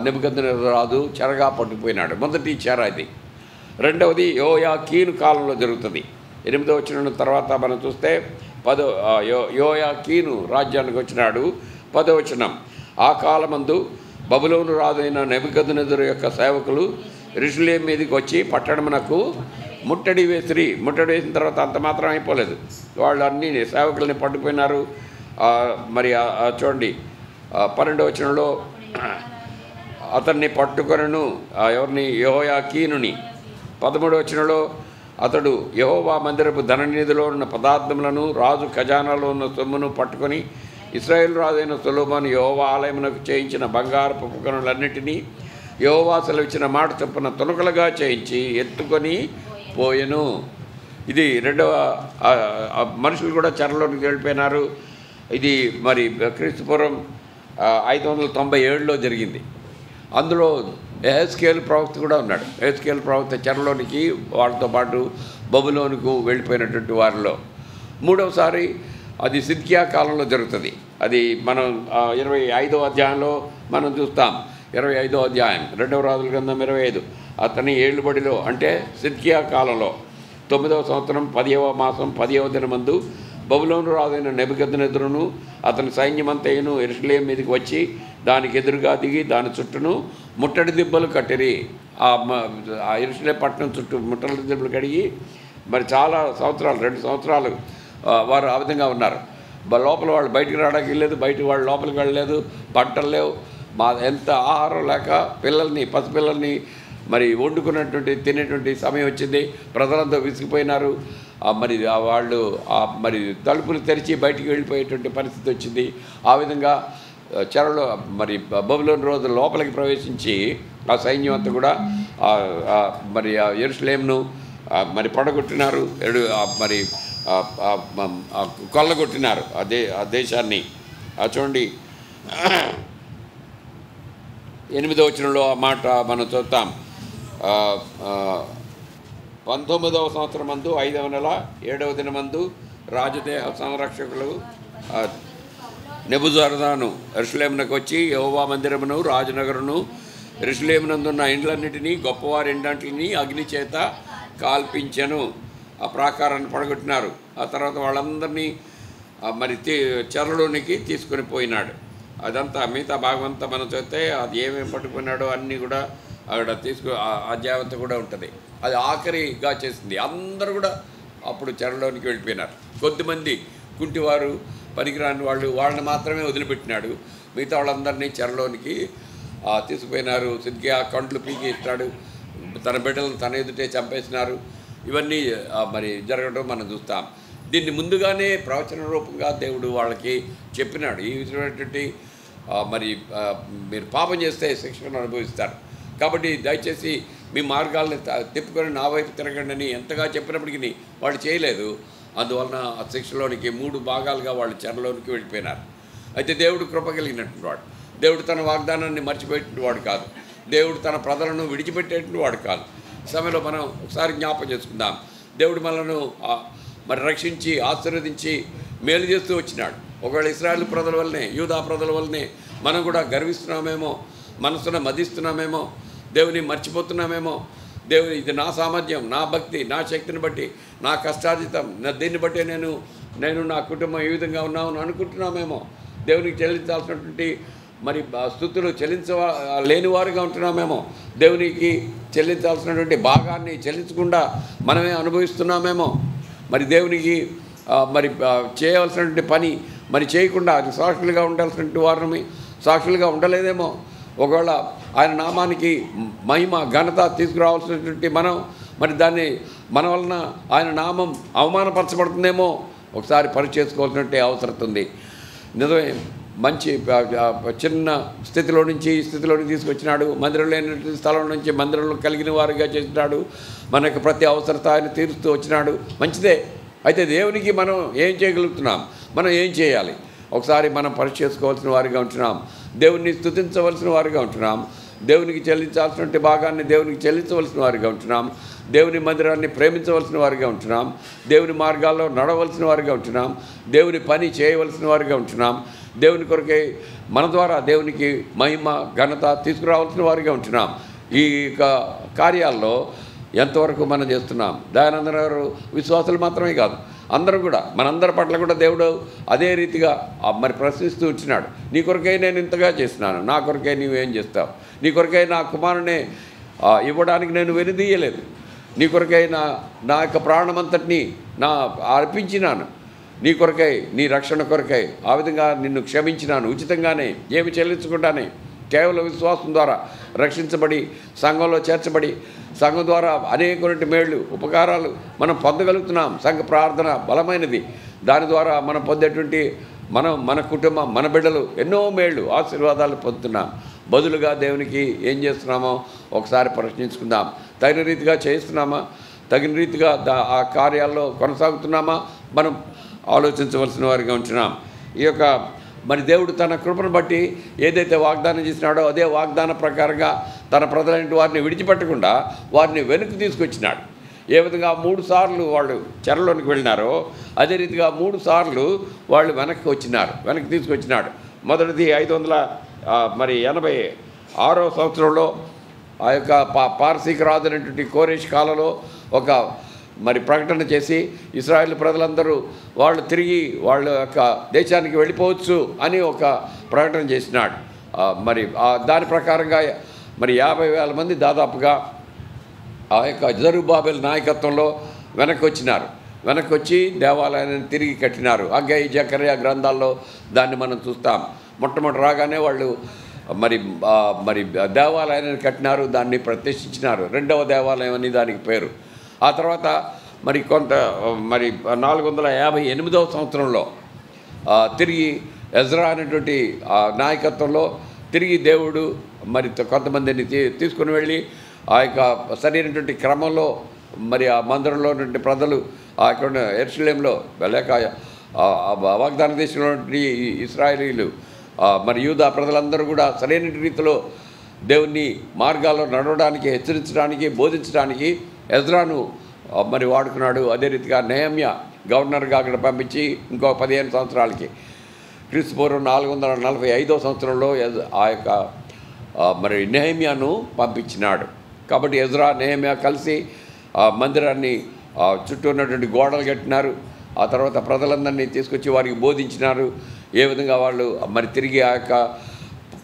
నెబుకద్నెజరు రాజు చెరగా పట్టుకుపోయినాడు. మొదటి చెర ఇది. రెండవది యెహోయాకీను కాలంలో జరుగుతుంది. 8వ వచనం తర్వాత మనం చూస్తే యెహోయాకీను రాజ్యానికి వచ్చినాడు. 10వ వచనం, ఆ కాలమందు బబులోను రాజైన నెబుకద్నెజరు యొక్క సేవకులు యెరూషలేము మీదకి వచ్చి పట్టణమునకు ముట్టడి వేసిన తర్వాత అంత మాత్రం అయిపోలేదు. వాళ్ళు అన్ని సేవకుల్ని పట్టుకుపోయినారు. మరి చూడండి 12వ వచనంలో అతన్ని పట్టుకొనను, ఎవరిని? యెహోయాకీనుని. 13వ వచనంలో అతడు యెహోవా మందిరపు ధననిధిలో ఉన్న పదార్థములను, రాజు ఖజానాలో ఉన్న సొమ్మును పట్టుకొని ఇశ్రాయేలు రాజైన సొలొమోను యెహోవా ఆలయమునకు చేయించిన బంగారపు ఉపకరణలన్నిటినీ యెహోవా సెలవిచ్చిన మాట చొప్పున తునకలుగా చేయించి ఎత్తుకొని పోయెను. ఇది 2వ. మనుషులు కూడా చెరలోనికి వెళ్ళిపోయినారు. ఇది మరి క్రీస్తుపూర్వం 597లో జరిగింది. అందులో యెహెజ్కేలు ప్రవక్త కూడా ఉన్నాడు. యెహెజ్కేలు ప్రవక్త చెరలోనికి వాళ్ళతో పాటు బబులోనుకు వెళ్ళిపోయినటువంటి వారిలో. 3వసారి అది సిద్కియా కాలంలో జరుగుతుంది. అది మనం 25వ అధ్యాయంలో మనం చూస్తాం. 25వ అధ్యాయం 2వ రాజుల గ్రంథం 25. అతని ఏళ్ళుబడిలో అంటే సిద్కియా కాలంలో 9వ సంవత్సరం 10వ మాసం 10వ దినమందు బబులోను రాజైన నెబుకద్నెజరును అతని సైన్యమంతయును యెరూషలేము మీదకి వచ్చి దానికి ఎదురుగా దిగి దాని చుట్టూను ముట్టడి దిబ్బలు కట్టిరి. ఆ యెరూషలేము పట్టణం చుట్టూ ముట్టడి దిబ్బలు కడిగి మరి చాలా సంవత్సరాలు, 2 సంవత్సరాలు వారు ఆ విధంగా ఉన్నారు. లోపల వాళ్ళు బయటికి రావడానికి లేదు, బయట వాళ్ళు లోపలికి వెళ్ళలేదు, పంటలు లేవు, ఎంత ఆహారం లేక పసిపిల్లల్ని మరి వండుకున్నటువంటి తినేటువంటి సమయం వచ్చింది. ప్రజలంతా విసిగిపోయినారు. మరి వాళ్ళు మరి తలుపులు తెరిచి బయటికి వెళ్ళిపోయేటువంటి పరిస్థితి వచ్చింది. ఆ విధంగా చెరలో మరి బబులోను రోజు లోపలికి ప్రవేశించి ఆ సైన్యం అంతా కూడా మరి యెరూషలేమును మరి పడగొట్టినారు, మరి కొల్లగొట్టినారు ఆ దేశాన్ని. చూడండి 8వ వచనంలో ఆ మాట మనం చూద్దాం. 19వ సంవత్సరం మందు 5వ నెల 7వ దినమందు రాజదేహ సంరక్షకులు నెబుజరదాను యెరూషలేమునకు వచ్చి యెహోవా మందిరమును రాజనగరును యెరూషలేమునందున్న ఇండ్లన్నిటినీ గొప్పవారి ఇండ్లంటిని అగ్ని చేత కాల్పించెను. ఆ ప్రాకారాన్ని పడగొట్టినారు. ఆ తర్వాత వాళ్ళందరినీ మరి చెరలోనికి తీసుకొని పోయినాడు. అదంతా మిగతా భాగం అంతా మనం చూస్తే అది ఏమేమి పట్టుకున్నాడో అన్నీ కూడా అక్కడ ఆ జాగ్రత్త కూడా ఉంటుంది. అది ఆఖరిగా చేసింది. అందరూ కూడా అప్పుడు చెరలోనికి వెళ్ళిపోయినారు. కొద్దిమంది కుంటివారు పనికిరాని వాళ్ళని మాత్రమే వదిలిపెట్టినాడు. మిగతా వాళ్ళందరినీ చెరలోనికి తీసుకుపోయినారు. సిద్కియా కండ్లు పీకి ఇస్తాడు, తన బిడ్డలను తన ఎదుటే చంపేసినారు. ఇవన్నీ మరి జరగడం మనం చూస్తాం. దీన్ని ముందుగానే ప్రవచన రూపంగా దేవుడు వాళ్ళకి చెప్పినాడు. ఈ విధమైనటువంటి మరి మీరు పాపం చేస్తే శిక్షను అనుభవిస్తారు, కాబట్టి దయచేసి మీ మార్గాలను తిప్పుకొని నా వైపు తిరగండి అని ఎంతగా చెప్పినప్పటికీ వాళ్ళు చేయలేదు. అందువలన ఆ శిక్షలోనికి 3 భాగాలుగా వాళ్ళు చెరలోనికి వెళ్ళిపోయినారు. అయితే దేవుడు కృప కలిగినటువంటి వాడు. దేవుడు తన వాగ్దానాన్ని మర్చిపోయేటువంటి వాడు కాదు. దేవుడు తన ప్రజలను విడిచిపెట్టేటువంటి వాడు కాదు. ఈ సమయంలో మనం ఒకసారి జ్ఞాపకం చేసుకుందాం. దేవుడు మనను మరి రక్షించి ఆశీర్వదించి మేలు చేస్తూ వచ్చినాడు. ఒకవేళ ఇశ్రాయేలు ప్రజల వల్లనే, యూదా ప్రజల వల్లనే మనం కూడా గర్విస్తున్నామేమో, మనసున మదిస్తున్నామేమో, దేవుని మర్చిపోతున్నామేమో, దేవుని ఇది నా సామర్థ్యం, నా భక్తి, నా శక్తిని బట్టి, నా కష్టార్జితం, దీన్ని బట్టి నేను నా కుటుంబం ఈ విధంగా ఉన్నామని అనుకుంటున్నామేమో, దేవునికి చెల్లించాల్సినటువంటి మరి స్తుతులు లేని వారుగా ఉంటున్నామేమో, దేవునికి చెల్లించాల్సినటువంటి భాగాన్ని చెల్లించకుండా మనమే అనుభవిస్తున్నామేమో, మరి దేవునికి మరి చేయవలసినటువంటి పని మరి చేయకుండా అది సాక్షులుగా ఉండాల్సినటువంటి వారిని సాక్షులుగా ఉండలేదేమో. ఒకవేళ ఆయన నామానికి మహిమ ఘనత తీసుకురావాల్సినటువంటి మనం మరి దాన్ని మన వలన ఆయన నామం అవమానపరచబడుతుందేమో ఒకసారి పరీక్ష చేసుకోవాల్సినటువంటి అవసరం ఉంది. నిజమే, మంచి చిన్న స్థితిలో నుంచి ఈ స్థితిలోకి తీసుకొచ్చినాడు. మందిరం లేని స్థలం నుంచి మందిరంలో కలిగిన వారిగా చేసినాడు. మనకు ప్రతి అవసరత ఆయన తీరుస్తూ వచ్చినాడు. మంచిదే. అయితే దేవునికి మనం ఏం చేయగలుగుతున్నాం, మనం ఏం చేయాలి ఒకసారి మనం పరీక్ష చేసుకోవాల్సిన వారిగా ఉంటున్నాం. దేవుని స్తుతించవలసిన వారిగా ఉంటున్నాం. దేవునికి చెల్లించాల్సినటువంటి భాగాన్ని దేవునికి చెల్లించవలసిన వారిగా ఉంటున్నాం. దేవుని మందిరాన్ని ప్రేమించవలసిన వారిగా ఉంటున్నాం. దేవుని మార్గాల్లో నడవలసిన వారిగా ఉంటున్నాం. దేవుని పని చేయవలసిన వారిగా ఉంటున్నాం. దేవుని కొరకే మన ద్వారా దేవునికి మహిమ ఘనత తీసుకురావాల్సిన వారిగా ఉంటున్నాం. ఈ కార్యాల్లో ఎంతవరకు మనం చేస్తున్నాం? దయానంద గారు విశ్వాసులు మాత్రమే కాదు, అందరూ కూడా మనందరి పట్ల కూడా దేవుడు అదే రీతిగా మరి ప్రశ్నిస్తూ ఉంటున్నాడు. నీ కొరకై నేను ఇంతగా చేస్తున్నాను, నా కొరకై నీవేం చేస్తావు? నీ కొరకై నా కుమారుని ఇవ్వడానికి నేను వెనుదీయలేదు. నీ కొరకై నా యొక్క ప్రాణమంతటిని అర్పించినాను. నీ కొరకై, నీ రక్షణ కొరకై ఆ విధంగా నిన్ను క్షమించినాను ఉచితంగానే, ఏమి చెల్లించకుండానే. కేవలం విశ్వాసం ద్వారా రక్షించబడి సంఘంలో చేర్చబడి సంఘం ద్వారా అనేకటువంటి మేళ్ళు ఉపకారాలు మనం పొందగలుగుతున్నాం. సంఘ ప్రార్థన బలమైనది. దాని ద్వారా మనం పొందేటువంటి మన కుటుంబం, మన బిడ్డలు ఎన్నో మేళ్ళు ఆశీర్వాదాలు పొందుతున్నాం. బదులుగా దేవునికి ఏం చేస్తున్నామో ఒకసారి ప్రశ్నించుకుందాం. తగిన రీతిగా చేస్తున్నామా? తగిన రీతిగా ఆ కార్యాల్లో కొనసాగుతున్నామా? మనం ఆలోచించవలసిన వారిగా ఉంటున్నాం. ఈ యొక్క మరి దేవుడు తన కృపను బట్టి ఏదైతే వాగ్దానం చేసినాడో అదే వాగ్దాన ప్రకారంగా తన ప్రజలైన వారిని విడిచిపెట్టకుండా వారిని వెనక్కి తీసుకొచ్చినాడు. ఏ విధంగా 3 సార్లు వాళ్ళు చెరలోనికి వెళ్ళినారో అదే రీతిగా 3 సార్లు వాళ్ళు వెనక్కి తీసుకొచ్చినాడు. మొదటిది 586వ సంవత్సరంలో ఆ యొక్క పారసీక రాజు అనేటువంటి కోరేష్ కాలంలో ఒక మరి ప్రకటన చేసి ఇశ్రాయేలు ప్రజలందరూ వాళ్ళు తిరిగి వాళ్ళ యొక్క దేశానికి వెళ్ళిపోవచ్చు అని ఒక ప్రకటన చేసినాడు. మరి దాని ప్రకారంగా మరి 50,000 మంది దాదాపుగా ఆ యొక్క జెరుబ్బాబెల్ నాయకత్వంలో వెనక్కి వచ్చి దేవాలయాన్ని తిరిగి కట్టినారు. హగ్గయి, జకర్యా గ్రంథాల్లో దాన్ని మనం చూస్తాం. మొట్టమొదటి రాగానే వాళ్ళు మరి దేవాలయాన్ని కట్టినారు, దాన్ని ప్రతిష్ఠించినారు. 2వ దేవాలయం అని దానికి పేరు. ఆ తర్వాత మరి 458వ సంవత్సరంలో తిరిగి ఎజ్రా అనేటువంటి నాయకత్వంలో తిరిగి దేవుడు మరి కొంతమందిని తీసుకుని వెళ్ళి ఆ యొక్క సరైనటువంటి క్రమంలో మరి ఆ మందిరంలో ఉన్నటువంటి ప్రజలు అక్కడ యెరూషలేములో లేక వాగ్దాన దేశంలో ఇశ్రాయేలీలు మరి యూదా ప్రజలందరూ కూడా సరైన రీతిలో దేవుని మార్గాల్లో నడవడానికి, హెచ్చరించడానికి, బోధించడానికి ఎజ్రాను మరి వాడుకున్నాడు. అదే రీతిగా నెహెమ్యా గవర్నర్గా అక్కడ పంపించి ఇంకో 15 సంవత్సరాలకి క్రీస్తుపూర్వం 445వ సంవత్సరంలో ఆ యొక్క మరి నెహెమ్యాను పంపించినాడు. కాబట్టి ఎజ్రా, నెహెమ్యా కలిసి ఆ మందిరాన్ని చుట్టూ ఉన్నటువంటి గోడలు కట్టినారు. ఆ తర్వాత ప్రజలందరినీ తీసుకొచ్చి వారికి బోధించినారు. ఏ విధంగా వాళ్ళు మరి తిరిగి ఆ యొక్క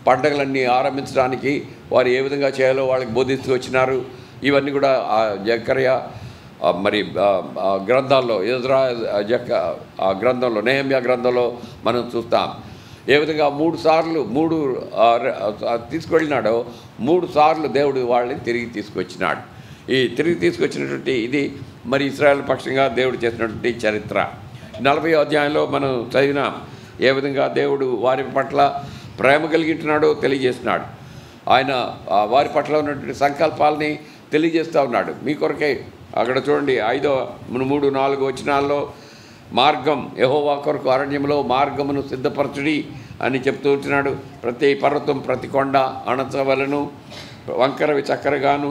పండగలన్నీ ఆరంభించడానికి వారు ఏ విధంగా చేయాలో వాళ్ళకి బోధిస్తూ వచ్చినారు. ఇవన్నీ కూడా ఆ జకర్యా మరి గ్రంథాల్లో, ఎజ్రా గ్రంథంలో, నెహెమ్యా గ్రంథంలో మనం చూస్తాం. ఏ విధంగా 3 సార్లు తీసుకువెళ్ళినాడో 3 సార్లు దేవుడు వాళ్ళని తిరిగి తీసుకొచ్చినాడు. ఈ తిరిగి తీసుకొచ్చినటువంటి ఇది మరి ఇశ్రాయేల్ పక్షంగా దేవుడు చేసినటువంటి చరిత్ర. 40వ అధ్యాయంలో మనం చదివినాం ఏ విధంగా దేవుడు వారి పట్ల ప్రేమ కలిగింటున్నాడో తెలియజేస్తున్నాడు. ఆయన వారి పట్ల ఉన్నటువంటి సంకల్పాలని తెలియజేస్తూ ఉన్నాడు. మీ కొరకే అక్కడ చూడండి 5, 3, 4 వచనాల్లో మార్గం, యెహోవా కొరకు అరణ్యంలో మార్గమును సిద్ధపరచుడి అని చెప్తూ ఉంటున్నాడు. ప్రతి పర్వతం, ప్రతి కొండ అణచవలను, వంకరవి చక్కరగాను,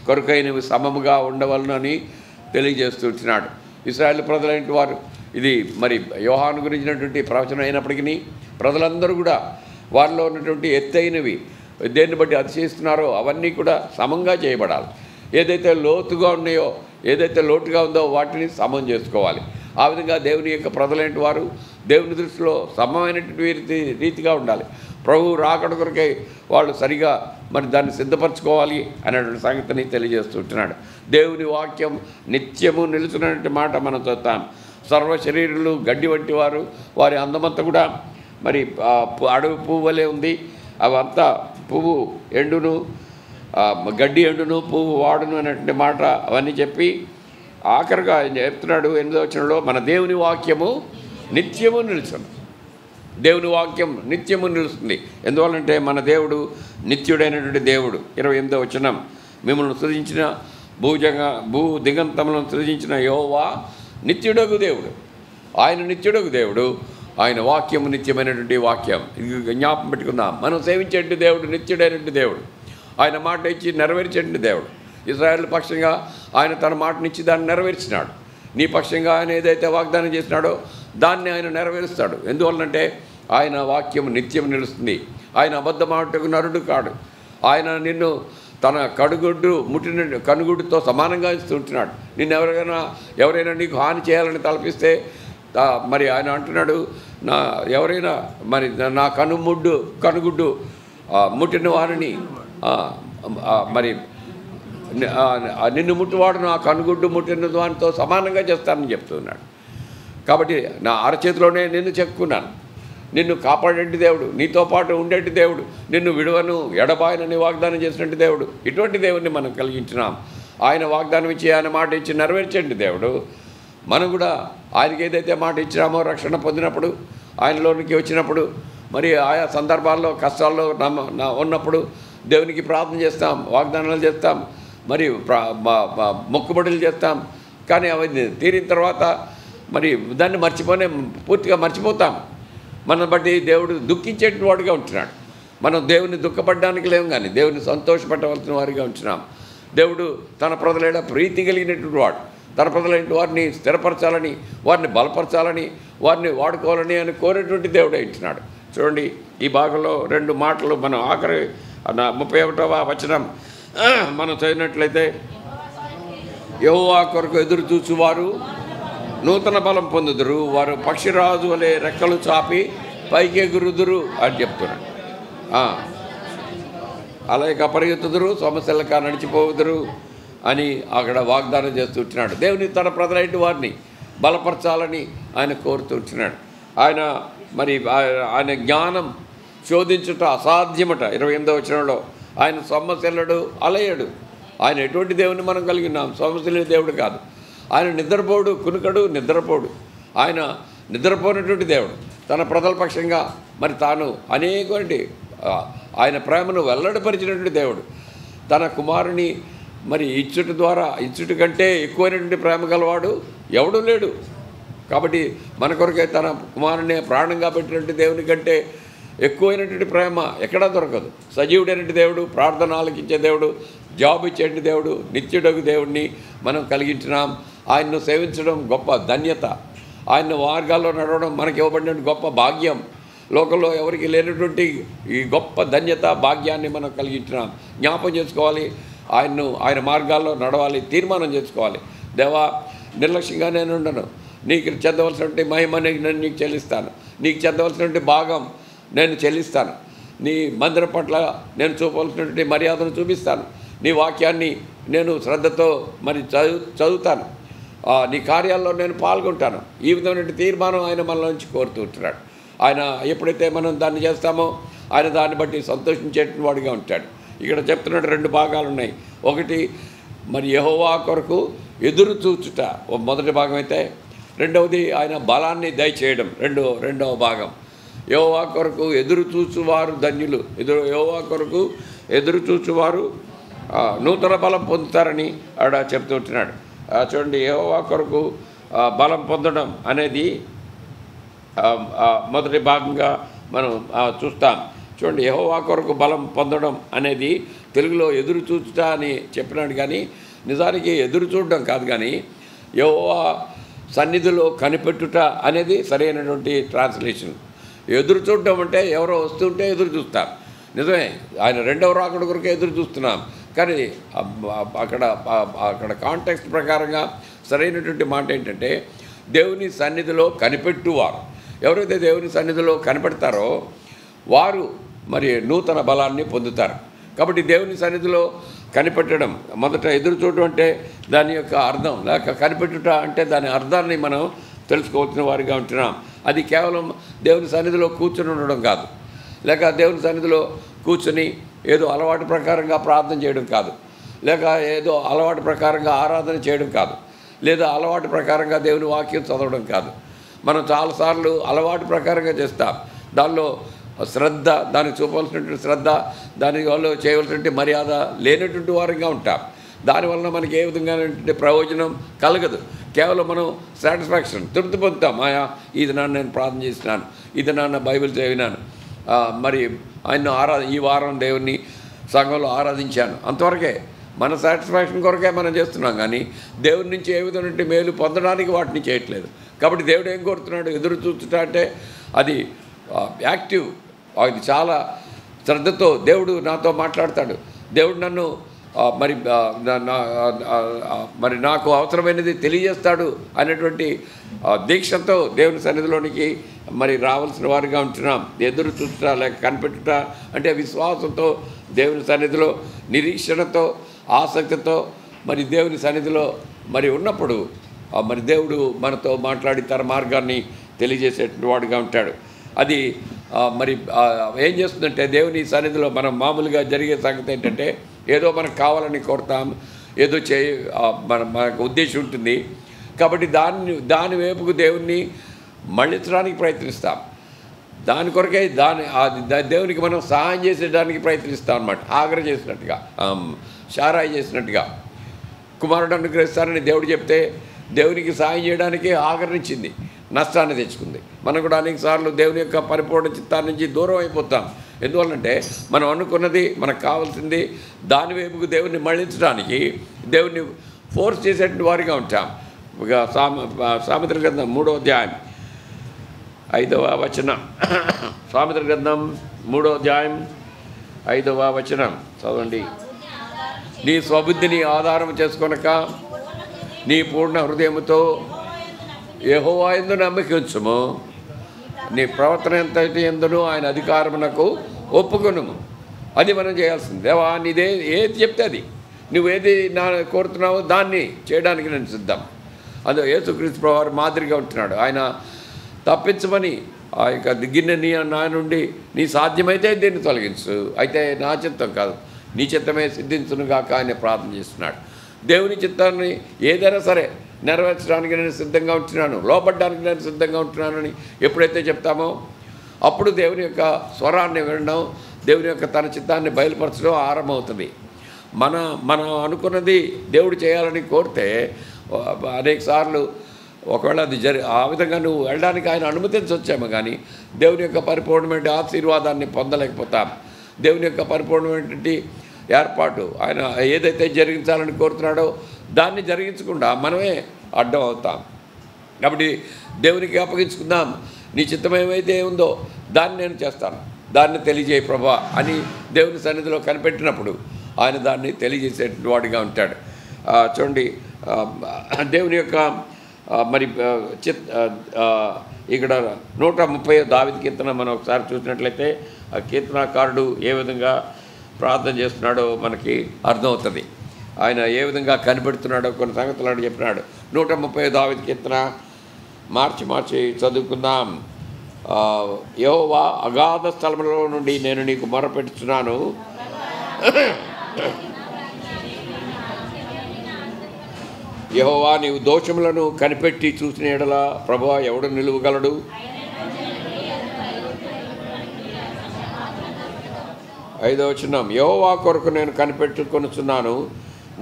కొరకైనవి సమముగా ఉండవలను అని తెలియజేస్తూ ఉంటున్నాడు. ఇశ్రాయేలు ప్రజలైన వారు, ఇది మరి యోహాను గురించినటువంటి ప్రవచనం అయినప్పటికీ ప్రజలందరూ కూడా వారిలో ఉన్నటువంటి ఎత్తైనవి దేన్ని బట్టి అతిశయిస్తున్నారో అవన్నీ కూడా సమంగా చేయబడాలి. ఏదైతే లోతుగా ఉన్నాయో, ఏదైతే లోటుగా ఉందో వాటిని సమం చేసుకోవాలి. ఆ విధంగా దేవుని యొక్క ప్రజలైన వారు దేవుని దృష్టిలో సమమైనటువంటి రీతిగా ఉండాలి. ప్రభు రాకడ కొరకై వాళ్ళు సరిగా మరి దాన్ని సిద్ధపరచుకోవాలి అనేటువంటి సంగతిని తెలియజేస్తుంటున్నాడు. దేవుని వాక్యం నిత్యము నిలుచున్నటువంటి మాట మనం చూస్తాం. సర్వ శరీరులు గడ్డి వంటి వారు, వారి అందమంతా కూడా మరి అడవి పువ్వు వలె ఉంది. అవంతా పువ్వు ఎండును, గడ్డి ఎండును, పువ్వు వాడును అనేటువంటి మాట అవన్నీ చెప్పి ఆఖరిగా ఆయన చెప్తున్నాడు 8వ వచనంలో, మన దేవుని వాక్యము నిత్యము నిలుచును. దేవుని వాక్యం నిత్యము నిలుస్తుంది. ఎందువల్లంటే మన దేవుడు నిత్యుడైనటువంటి దేవుడు. 28వ వచనం, మిమ్మల్ని సృజించిన భూ దిగంతములను సృజించిన యెహోవా నిత్యుడగు దేవుడు. ఆయన నిత్యుడగు దేవుడు. ఆయన వాక్యము నిత్యమైనటువంటి వాక్యం. ఇది జ్ఞాపకం పెట్టుకుందాం. మనం సేవించేటువంటి దేవుడు నిత్యుడైనటువంటి దేవుడు. ఆయన మాట ఇచ్చి నెరవేర్చేటువంటి దేవుడు. ఇశ్రాయేలు పక్షంగా ఆయన తన మాటనిచ్చి దాన్ని నెరవేర్చినాడు. నీ పక్షంగా ఆయన ఏదైతే వాగ్దానం చేసినాడో దాన్ని ఆయన నెరవేరుస్తాడు. ఎందువల్లంటే ఆయన వాక్యం నిత్యం నిలుస్తుంది. ఆయన అబద్ధమాటకు నరుడు కాడు. ఆయన నిన్ను తన కనుగుడ్డుతో సమానంగా ఇస్తుంటున్నాడు. నిన్ను ఎవరైనా నీకు హాని చేయాలని తలపిస్తే మరి ఆయన అంటున్నాడు, ఎవరైనా మరి నా కనుగుడ్డు ముట్టిన వారిని మరి నిన్ను ముట్టువాడు నా కనుగుడ్డు ముట్టిన వారితో సమానంగా చేస్తానని చెప్తున్నాడు. కాబట్టి నా అరచేతిలోనే నిన్ను చెక్కున్నాను. నిన్ను కాపాడేటి దేవుడు, నీతో పాటు ఉండేటి దేవుడు, నిన్ను విడువను ఎడబాయనని వాగ్దానం చేసినట్టు దేవుడు. ఇటువంటి దేవుడిని మనం కలిగించినాం. ఆయన వాగ్దానం ఇచ్చి, ఆయన మాట ఇచ్చి నెరవేర్చేటి దేవుడు. మనం కూడా ఆయనకి ఏదైతే మాట ఇచ్చినామో రక్షణ పొందినప్పుడు, ఆయనలోనికి వచ్చినప్పుడు, మరి ఆయా సందర్భాల్లో కష్టాల్లో ఉన్నప్పుడు దేవునికి ప్రార్థన చేస్తాం, వాగ్దానాలు చేస్తాం, మరి మొక్కుబడులు చేస్తాం. కానీ అవన్నీ తీరిన తర్వాత మరి దాన్ని పూర్తిగా మర్చిపోతాం. మన బట్టి దేవుడు దుఃఖించేటి వాడుగా ఉంటున్నాడు. మనం దేవుని దుఃఖపడడానికి లేవు, కానీ దేవుని సంతోషపడవలసిన వారిగా ఉంటున్నాం. దేవుడు తన ప్రజల ప్రీతి కలిగినటువంటి వాడు. తన ప్రజలైన వారిని స్థిరపరచాలని, వారిని బలపరచాలని, వారిని వాడుకోవాలని అని కోరేటువంటి దేవుడే ఉంటున్నాడు. చూడండి, ఈ భాగంలో 2 మాటలు మనం ఆఖరి 31వ వచనం మనం చదివినట్లయితే, యెహోవా కొరకు ఎదురు చూచువారు నూతన బలం పొందుదురు, వారు పక్షిరాజు వలె రెక్కలు చాపి పైకి ఎగురుదురు అని చెప్తున్నాడు. అలాగే పరిగెత్తుదురు, సమస్యలక నడిచిపోదురు అని అక్కడ వాగ్దానం చేస్తుంటున్నాడు. దేవుని తన ప్రజలైన వారిని బలపరచాలని ఆయన కోరుతుంటున్నాడు. ఆయన జ్ఞానం శోధించుట అసాధ్యమట. 28వ వచనంలో ఆయన సమస్యలడు అలయడు. ఆయన ఎటువంటి దేవుని మనం కలిగి ఉన్నాం? సమస్యల దేవుడు కాదు. ఆయన నిద్రపోడు, కునుకడు, నిద్రపోడు. ఆయన నిద్రపోయినటువంటి దేవుడు. తన ప్రజల పక్షంగా మరి తాను అనేకటి ఆయన ప్రేమను వెల్లడిపరిచినటువంటి దేవుడు. తన కుమారుని మరి ఇచ్చుట కంటే ఎక్కువైనటువంటి ప్రేమ గలవాడు ఎవడూ లేడు. కాబట్టి మన కొరకే తన కుమారుని ప్రాణంగా పెట్టినటువంటి దేవుని కంటే ఎక్కువైనటువంటి ప్రేమ ఎక్కడా దొరకదు. సజీవుడైనటువంటి దేవుడు, ప్రార్థన ఆలకించే దేవుడు, జాబ్ ఇచ్చేటి దేవుడు, నిత్యుడగు దేవుడిని మనం కలిగించినాం. ఆయన్ను సేవించడం గొప్ప ధన్యత. ఆయన మార్గాల్లో నడవడం మనకి ఇవ్వబడిన గొప్ప భాగ్యం. లోకంలో ఎవరికి లేనటువంటి ఈ గొప్ప ధన్యత, భాగ్యాన్ని మనం కలిగించినాం. జ్ఞాపం చేసుకోవాలి, ఆయన మార్గాల్లో నడవాలి, తీర్మానం చేసుకోవాలి. దేవా, నిర్లక్ష్యంగా నేను ఉండను, నీకు చెందవలసినటువంటి మహిమ నేను నీకు చెల్లిస్తాను, నీకు చెందవలసినటువంటి భాగం నేను చెల్లిస్తాను, నీ మందిరం పట్ల నేను చూపవలసినటువంటి మర్యాదను చూపిస్తాను, నీ వాక్యాన్ని నేను శ్రద్ధతో మరి చదువుతాను, నీ కార్యాల్లో నేను పాల్గొంటాను. ఈ విధమైన తీర్మానం ఆయన మనలో నుంచి కోరుతూ ఉంటున్నాడు. ఆయన ఎప్పుడైతే మనం దాన్ని చేస్తామో ఆయన దాన్ని బట్టి సంతోషించేటువంటి వాడిగా ఉంటాడు. ఇక్కడ చెప్తున్నట్టు 2 భాగాలు ఉన్నాయి. ఒకటి మరి యెహోవా కొరకు ఎదురు చూచుట మొదటి భాగం అయితే, రెండవది ఆయన బలాన్ని దయచేయడం రెండవ భాగం. యెహోవా కొరకు ఎదురు చూచువారు ధన్యులు, యెహోవా కొరకు ఎదురు చూచువారు నూతన బలం పొందుతారని ఆడ చెప్తుంటున్నాడు. చూడండి, యెహోవా కొరకు బలం పొందడం అనేది మొదటి భాగంగా మనం చూస్తాం. చూడండి, యెహోవా కొరకు బలం పొందడం అనేది తెలుగులో ఎదురు చూచుట అని చెప్పినాడు, కానీ నిజానికి ఎదురు చూడడం కాదు, కానీ యెహోవా సన్నిధిలో కనిపెట్టుట అనేది సరైనటువంటి ట్రాన్స్లేషన్. ఎదురు చూడడం అంటే ఎవరో వస్తుంటే ఎదురు చూస్తాం, నిజమే, ఆయన రెండవ రాకడ కొరకే ఎదురు చూస్తున్నాం. కానీ అక్కడ కాంటెక్స్ట్ ప్రకారంగా సరైనటువంటి మాట ఏంటంటే దేవుని సన్నిధిలో కనిపెట్టువారు. ఎవరైతే దేవుని సన్నిధిలో కనిపెడతారో వారు మరి నూతన బలాన్ని పొందుతారు. కాబట్టి దేవుని సన్నిధిలో కనిపెట్టడం, మొదట ఎదురు చూడటం అంటే దాని యొక్క అర్థం, లేక కనిపెట్టుట అంటే దాని అర్థాన్ని మనం తెలుసుకోవాల్సిన వారిగా ఉంటున్నాం. అది కేవలం దేవుని సన్నిధిలో కూర్చొని ఉండడం కాదు, లేక దేవుని సన్నిధిలో కూర్చొని ఏదో అలవాటు ప్రకారంగా ప్రార్థన చేయడం కాదు, లేక ఏదో అలవాటు ప్రకారంగా ఆరాధన చేయడం కాదు, లేదా అలవాటు ప్రకారంగా దేవుని వాక్యం చదవడం కాదు. మనం చాలాసార్లు అలవాటు ప్రకారంగా చేస్తాం. దానిలో శ్రద్ధ, దానికి చూపవలసినటువంటి శ్రద్ధ, దాని వల్ల చేయవలసినటువంటి మర్యాద లేనటువంటి వారంగా ఉంటాం. దానివల్ల మనకి ఏ విధంగానటువంటి ప్రయోజనం కలగదు. కేవలం మనం సాటిస్ఫాక్షన్, తృప్తి పొందుతాం. ఇది నాన్న నేను ప్రార్థన చేసినాను, ఇది నాన్న బైబిల్ చదివినాను, మరి ఆయన ఈ వారం దేవుణ్ణి సంఘంలో ఆరాధించాను, అంతవరకే. మన సాటిస్ఫాక్షన్ కొరకే మనం చేస్తున్నాం, కానీ దేవుడి నుంచి ఏ విధమైన మేలు పొందడానికి వాటిని చేయట్లేదు. కాబట్టి దేవుడు ఏం కోరుతున్నాడు? ఎదురు చూచుట అంటే అది యాక్టివ్, అది చాలా శ్రద్ధతో దేవుడు నాతో మాట్లాడతాడు, దేవుడు నన్ను మరి నాకు అవసరమైనది తెలియజేస్తాడు అనేటువంటి దీక్షతో దేవుని సన్నిధిలోనికి మరి రావాల్సిన వారిగా ఉంటున్నాం. ఎదురు చూచుట లేక కనిపెట్టుట అంటే విశ్వాసంతో దేవుని సన్నిధిలో, నిరీక్షణతో, ఆసక్తితో మరి దేవుని సన్నిధిలో మరి ఉన్నప్పుడు మరి దేవుడు మనతో మాట్లాడి తన మార్గాన్ని తెలియజేసేటువంటి వాడుగా ఉంటాడు. అది మరి ఏం చేస్తుందంటే దేవుని సన్నిధిలో మనం మామూలుగా జరిగే సంగతి ఏంటంటే ఏదో మనకు కావాలని కోరుతాం, ఏదో మనకు ఉద్దేశం ఉంటుంది. కాబట్టి దాని వైపుకు దేవుణ్ణి మళ్ళించడానికి ప్రయత్నిస్తాం. దాని కొరకే దేవునికి మనం సహాయం చేసేదానికి ప్రయత్నిస్తాం అన్నమాట. ఆగ్రహ చేసినట్టుగా, షారాయి చేసినట్టుగా. కుమారుడు అనుగ్రహిస్తారని దేవుడు చెప్తే దేవునికి సహాయం చేయడానికి ఆగ్రహించింది, నష్టాన్ని తెచ్చుకుంది. మనం కూడా అనేక సార్లు దేవుని యొక్క పరిపూర్ణ చిత్తాన్ని నుంచి దూరం అయిపోతాం. ఎందువల్లంటే మనం అనుకున్నది, మనకు కావాల్సింది దాని వైపుకు దేవుణ్ణి మళ్ళించడానికి దేవుణ్ణి ఫోర్స్ చేసేటువంటి వారిగా ఉంటాం. ఇక సామెతల గ్రంథం 3వ అధ్యాయం 5వ వచనం. సామెతల గ్రంథం 3వ అధ్యాయం 5వ వచనం చదవండి. నీ స్వబుద్ధిని ఆధారం చేసుకొనక నీ పూర్ణ హృదయముతో యెహోవా యందు నమ్మిక ఉంచుము, నీ ప్రవర్తన ఎంత ఎందును ఆయన అధికారమునకు ఒప్పుకొనుము. అది మనం చేయాల్సింది. దేవా, నీదే ఏది చెప్తే అది, నువ్వేది కోరుతున్నావో దాన్ని చేయడానికి నేను సిద్ధం. అందులో యేసుక్రీస్తు ప్రభువారు మాదిరిగా ఉంటున్నాడు. ఆయన తప్పించమని ఆ యొక్క గిన్నెని నా నుండి నీ సాధ్యమైతే దీన్ని తొలగించు, అయితే నా చిత్తం కాదు నీ చిత్తమే సిద్ధించునుగాక ఆయన ప్రార్థన చేస్తున్నాడు. దేవుని చిత్తాన్ని ఏదైనా సరే నెరవేర్చడానికి నేను సిద్ధంగా ఉంటున్నాను, లోపడడానికి నేను సిద్ధంగా ఉంటున్నానని ఎప్పుడైతే చెప్తామో అప్పుడు దేవుని యొక్క స్వరాన్ని వినడం, దేవుని యొక్క తన చిత్తాన్ని బయలుపరచడం ఆరంభమవుతుంది. మనం అనుకున్నది దేవుడు చేయాలని కోరితే అనేక సార్లు ఒకవేళ అది ఆ విధంగా నువ్వు వెళ్ళడానికి ఆయన అనుమతించవచ్చేమో, కానీ దేవుని యొక్క పరిపూర్ణమైన ఆశీర్వాదాన్ని పొందలేకపోతాం. దేవుని యొక్క పరిపూర్ణమైనటువంటి ఏర్పాటు ఆయన ఏదైతే జరిగించాలని కోరుతున్నాడో దాన్ని జరిగించకుండా మనమే అడ్డం అవుతాం. కాబట్టి దేవునికి అప్పగించుకుందాం. నీ చిత్తం ఏమైతే ఉందో దాన్ని నేను చేస్తాను, దాన్ని తెలియజేయ ప్రభా అని దేవుని సన్నిధిలో కనిపెట్టినప్పుడు ఆయన దాన్ని తెలియజేసేటువంటి వాడిగా ఉంటాడు. చూడండి, దేవుని యొక్క మరి ఇక్కడ 130 దావీదు కీర్తన మనం ఒకసారి చూసినట్లయితే ఆ కీర్తనాకారుడు ఏ విధంగా ప్రార్థన చేస్తున్నాడో మనకి అర్థమవుతుంది. ఆయన ఏ విధంగా కనిపెడుతున్నాడో కొన్ని సంగతులు అని చెప్పినాడు. 130 దావీదు కీర్తన మార్చి చదువుకుందాం. యెహోవా అగాధ స్థలములో నుండి నేను నీకు మొరపెట్టుచున్నాను, యెహోవా నీవు దోషములను కనిపెట్టి చూసిన ఎడల ప్రభువా ఎవడు నిలువగలడు? 5వ వచనం, యెహోవా కొరకు నేను కనిపెట్టుకొనుచున్నాను,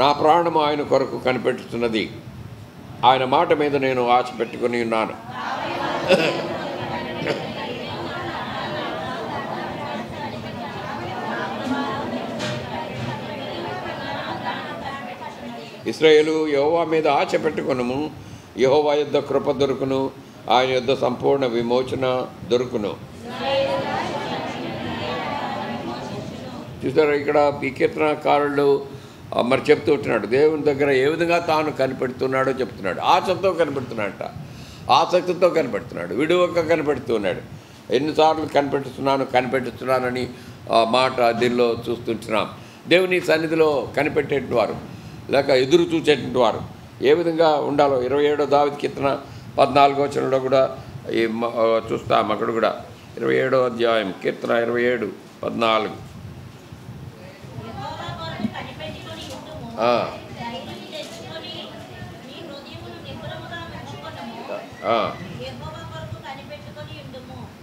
నా ప్రాణము ఆయన కొరకు కనిపెట్టుతున్నది, ఆయన మాట మీద నేను ఆశ పెట్టుకుని ఉన్నాను. ఇశ్రాయేలు యెహోవా మీద ఆశ పెట్టుకొనుము, యెహోవా యొద్ద కృప దొరుకును, ఆయన యొద్ద సంపూర్ణ విమోచన దొరుకును. చూసారా, ఇక్కడ ఈ కీర్తనకారుడు మరి చెప్తూ ఉంటున్నాడు దేవుని దగ్గర ఏ విధంగా తాను కనిపెడుతున్నాడో చెప్తున్నాడు. ఆశతో కనిపెడుతున్నాడట, ఆసక్తితో కనిపెడుతున్నాడు, విడువక కనిపెడుతున్నాడు. ఎన్నిసార్లు కనిపెట్టుతున్నానని మాట దీనిలో చూస్తుంటున్నాం. దేవుని సన్నిధిలో కనిపెట్టేటువంటి వారు లేక ఎదురు చూసేటువంటి వారు ఏ విధంగా ఉండాలో 27వ దావీదు కీర్తన 14వ వచనంలో కూడా చూస్తాం. అక్కడ కూడా 27వ అధ్యాయం కీర్తన 27:14.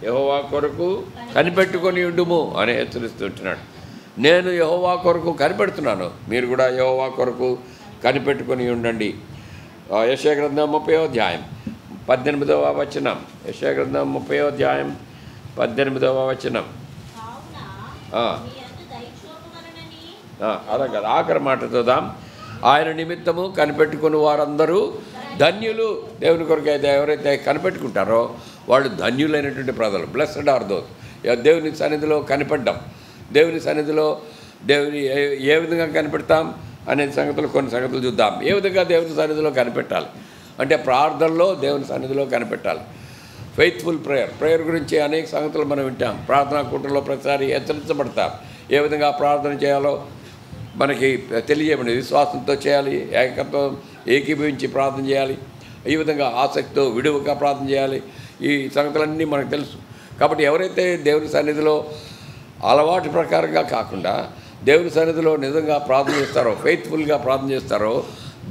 యెహోవా కొరకు కనిపెట్టుకొని ఉండుము అని హెచ్చరిస్తుంటున్నాడు. నేను యెహోవా కొరకు కనిపెడుతున్నాను, మీరు కూడా యెహోవా కొరకు కనిపెట్టుకొని ఉండండి. యెషయా గ్రంథం 30వ అధ్యాయం 18వ వచనం. యెషయా గ్రంథం 30వ అధ్యాయం 18వ వచనం. అలా కదా, ఆఖరి మాట చూద్దాం. ఆయన నిమిత్తము కనిపెట్టుకుని వారందరూ ధన్యులు. దేవుని కొరకు అయితే ఎవరైతే కనిపెట్టుకుంటారో వాళ్ళు ధన్యులైనటువంటి ప్రజలు. Blessed are those. దేవుని సన్నిధిలో కనిపెడ్డాం. దేవుని సన్నిధిలో ఏ విధంగా కనిపెడతాం అనే కొన్ని సంగతులు చూద్దాం. ఏ విధంగా దేవుని సన్నిధిలో కనిపెట్టాలి అంటే ప్రార్థనలో దేవుని సన్నిధిలో కనిపెట్టాలి. ఫెయిత్ఫుల్ ప్రేయర్ గురించి అనేక సంగతులు మనం వింటాం. ప్రార్థనా కూటంలో ప్రతిసారి హెచ్చరించబడతాం. ఏ విధంగా ప్రార్థన చేయాలో మనకి తెలియజేయబడింది. విశ్వాసంతో చేయాలి, ఏకత్వం ఏకీభవించి ప్రార్థన చేయాలి, ఈ విధంగా ఆసక్తితో విడువగా ప్రార్థన చేయాలి. ఈ సంగతులన్నీ మనకు తెలుసు. కాబట్టి ఎవరైతే దేవుని సన్నిధిలో అలవాటు ప్రకారంగా కాకుండా దేవుని సన్నిధిలో నిజంగా ప్రార్థన చేస్తారో, ఫెయిత్ఫుల్గా ప్రార్థన చేస్తారో,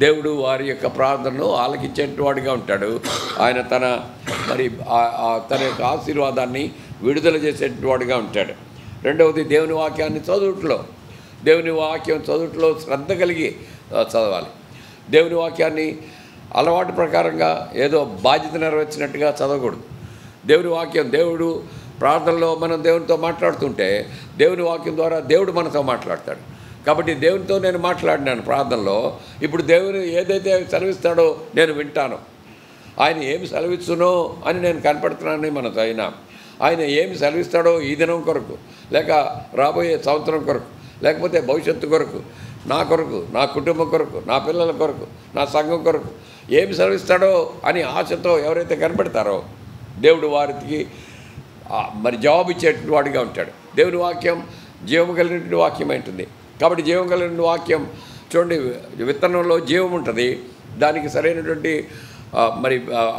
దేవుడు వారి యొక్క ప్రార్థనను ఆలకించేటువంటి వాడిగా ఉంటాడు. ఆయన తన యొక్క ఆశీర్వాదాన్ని విడుదల చేసేటువంటి వాడిగా ఉంటాడు. రెండవది, దేవుని వాక్యాన్ని దేవుని వాక్యం చదువుట్లో శ్రద్ధ కలిగి చదవాలి. దేవుని వాక్యాన్ని అలవాటు ప్రకారంగా ఏదో బాధ్యత నెరవేర్చినట్టుగా చదవకూడదు. దేవుని వాక్యం, దేవుడు ప్రార్థనలో మనం దేవునితో మాట్లాడుతుంటే దేవుని వాక్యం ద్వారా దేవుడు మనతో మాట్లాడతాడు. కాబట్టి దేవునితో నేను మాట్లాడినాను ప్రార్థనలో. ఇప్పుడు దేవుని ఏదైతే సెలవిస్తాడో నేను వింటాను. ఆయన ఏమి సెలవిస్తునో అని నేను కనపడుతున్నానని మనకు అయినా ఆయన ఏమి సెలవిస్తాడో ఈ దినం కొరకు, లేక రాబోయే సంవత్సరం కొరకు, లేకపోతే భవిష్యత్తు కొరకు, నా కొరకు, నా కుటుంబం కొరకు, నా పిల్లల కొరకు, నా సంఘం కొరకు ఏమి సెలవిస్తాడో అని ఆశతో ఎవరైతే కనపెడతారో దేవుడు వారికి మరి జవాబు ఇచ్చేటువంటి వాడిగా ఉంటాడు. దేవుని వాక్యం జీవం కలిగినటువంటి వాక్యం ఉంటుంది. కాబట్టి జీవం కలిగిన వాక్యం చూడండి, విత్తనంలో జీవం ఉంటుంది. దానికి సరైనటువంటి మరి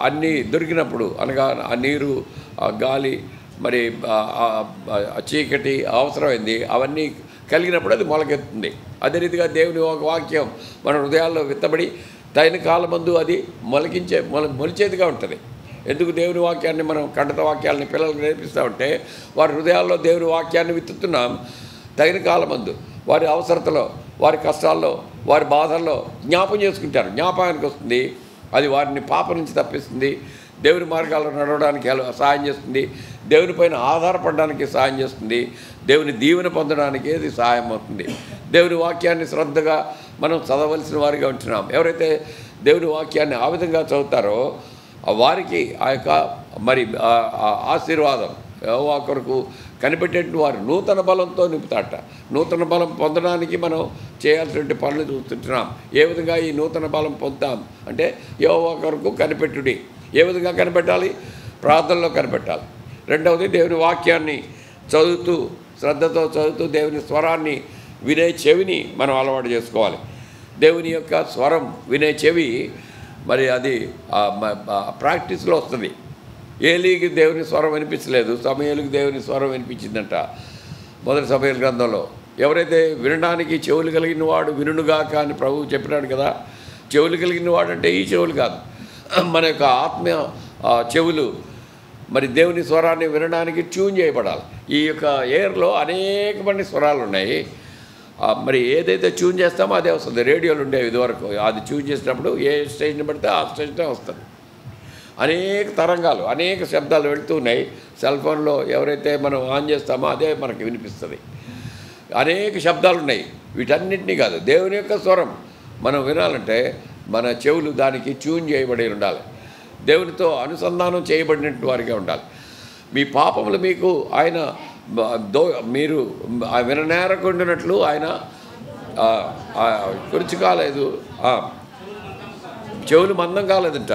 అన్నీ దొరికినప్పుడు, అనగా ఆ నీరు, గాలి, మరి చీకటి అవసరమైంది, అవన్నీ కలిగినప్పుడు అది మొలకెత్తుంది. అదే రీతిగా దేవుని ఒక వాక్యం మన హృదయాల్లో విత్తబడి తగిన కాలమందు అది మొలిచేదిగా ఉంటుంది. ఎందుకు దేవుని వాక్యాన్ని మనం కంటత వాక్యాలని పిల్లలకు నేర్పిస్తూ ఉంటే వారి హృదయాల్లో దేవుని వాక్యాన్ని విత్తుతున్నాం. తగిన కాలమందు వారి అవసరతలో, వారి కష్టాల్లో, వారి బాధల్లో జ్ఞాపకం చేసుకుంటారు. జ్ఞాపకానికి వస్తుంది. అది వారిని పాపం నుంచి తప్పిస్తుంది, దేవుని మార్గాల్లో నడవడానికి సహాయం చేస్తుంది, దేవునిపైన ఆధారపడడానికి సహాయం చేస్తుంది, దేవుని దీవెన పొందడానికి అది సహాయం అవుతుంది. దేవుని వాక్యాన్ని శ్రద్ధగా మనం చదవలసిన వారిగా ఉంటున్నాం. ఎవరైతే దేవుని వాక్యాన్ని ఆ విధంగా చదువుతారో వారికి ఆ యొక్క మరి ఆశీర్వాదం యెహోవా కొరకు కనిపెట్టేటువంటి వారు నూతన బలంతో నింపుతాట. నూతన బలం పొందడానికి మనం చేయాల్సినటువంటి పనులు చూస్తుంటున్నాం. ఏ విధంగా ఈ నూతన బలం పొందుతాం అంటే యెహోవా కొరకు కనిపెట్టుడి. ఏ విధంగా కనిపెట్టాలి? ప్రార్థనలో కనిపెట్టాలి. రెండవది దేవుని వాక్యాన్ని చదువుతూ శ్రద్ధతో చదువుతూ దేవుని స్వరాన్ని వినే చెవిని మనం అలవాటు చేసుకోవాలి. దేవుని యొక్క స్వరం వినే చెవి మరి అది ప్రాక్టీస్లో వస్తుంది. ఏలీకి దేవుని స్వరం వినిపించలేదు, సమూయేలుకి దేవుని స్వరం వినిపించిందంట మొదటి సమూయేలు గ్రంథంలో. ఎవరైతే వినడానికి చెవులు కలిగిన వాడు వినుగాక అని ప్రభువు చెప్పినాడు కదా. చెవులు కలిగిన వాడు అంటే ఈ చెవులు కాదు, మన యొక్క ఆత్మ చెవులు మరి దేవుని స్వరాన్ని వినడానికి ట్యూన్ చేయబడాలి. ఈ యొక్క ఎయిర్లో అనేకమంది స్వరాలు ఉన్నాయి. మరి ఏదైతే ట్యూన్ చేస్తామో అదే వస్తుంది. రేడియోలు ఉండేవి ఇదివరకు, అది ట్యూన్ చేసినప్పుడు ఏ స్టేషన్ పడితే ఆ స్టేషనే వస్తుంది. అనేక తరంగాలు, అనేక శబ్దాలు వెళుతూ ఉన్నాయి. సెల్ ఫోన్లో ఎవరైతే మనం ఆన్ చేస్తామో అదే మనకి వినిపిస్తుంది. అనేక శబ్దాలు ఉన్నాయి. వీటన్నిటినీ కాదు, దేవుని యొక్క స్వరం మనం వినాలంటే మన చెవులు దానికి ట్యూన్ చేయబడి ఉండాలి. దేవునితో అనుసంధానం చేయబడినట్టు వారిగా ఉండాలి. మీ పాపములు మీకు ఆయన మీరు విననేరకుండినట్లు ఆయన కురిచి కాలేదు, చెవులు మందం కాలేదంట.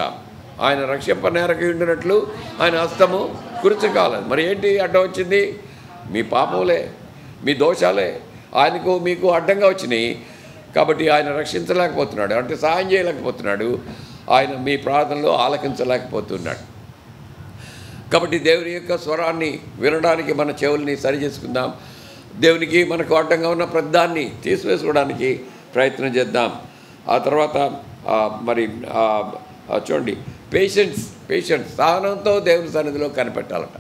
ఆయన రక్షింపనేరక ఉండినట్లు ఆయన హస్తము కురిచి కాలేదు. మరి ఏంటి అడ్డం వచ్చింది? మీ పాపములే, మీ దోషాలే ఆయనకు మీకు అడ్డంగా వచ్చినాయి. కాబట్టి ఆయన రక్షించలేకపోతున్నాడు, అంటే సహాయం చేయలేకపోతున్నాడు, ఆయన మీ ప్రార్థనలో ఆలకించలేకపోతున్నాడు. కాబట్టి దేవుని యొక్క స్వరాన్ని వినడానికి మన చెవుల్ని సరి చేసుకుందాం. దేవునికి మనకు అడ్డంగా ఉన్న ప్రతిదాన్ని తీసివేసుకోవడానికి ప్రయత్నం చేద్దాం. ఆ తర్వాత మరి చూడండి, పేషెన్స్ సహనంతో దేవుని సన్నిధిలో కనిపెట్టాలట.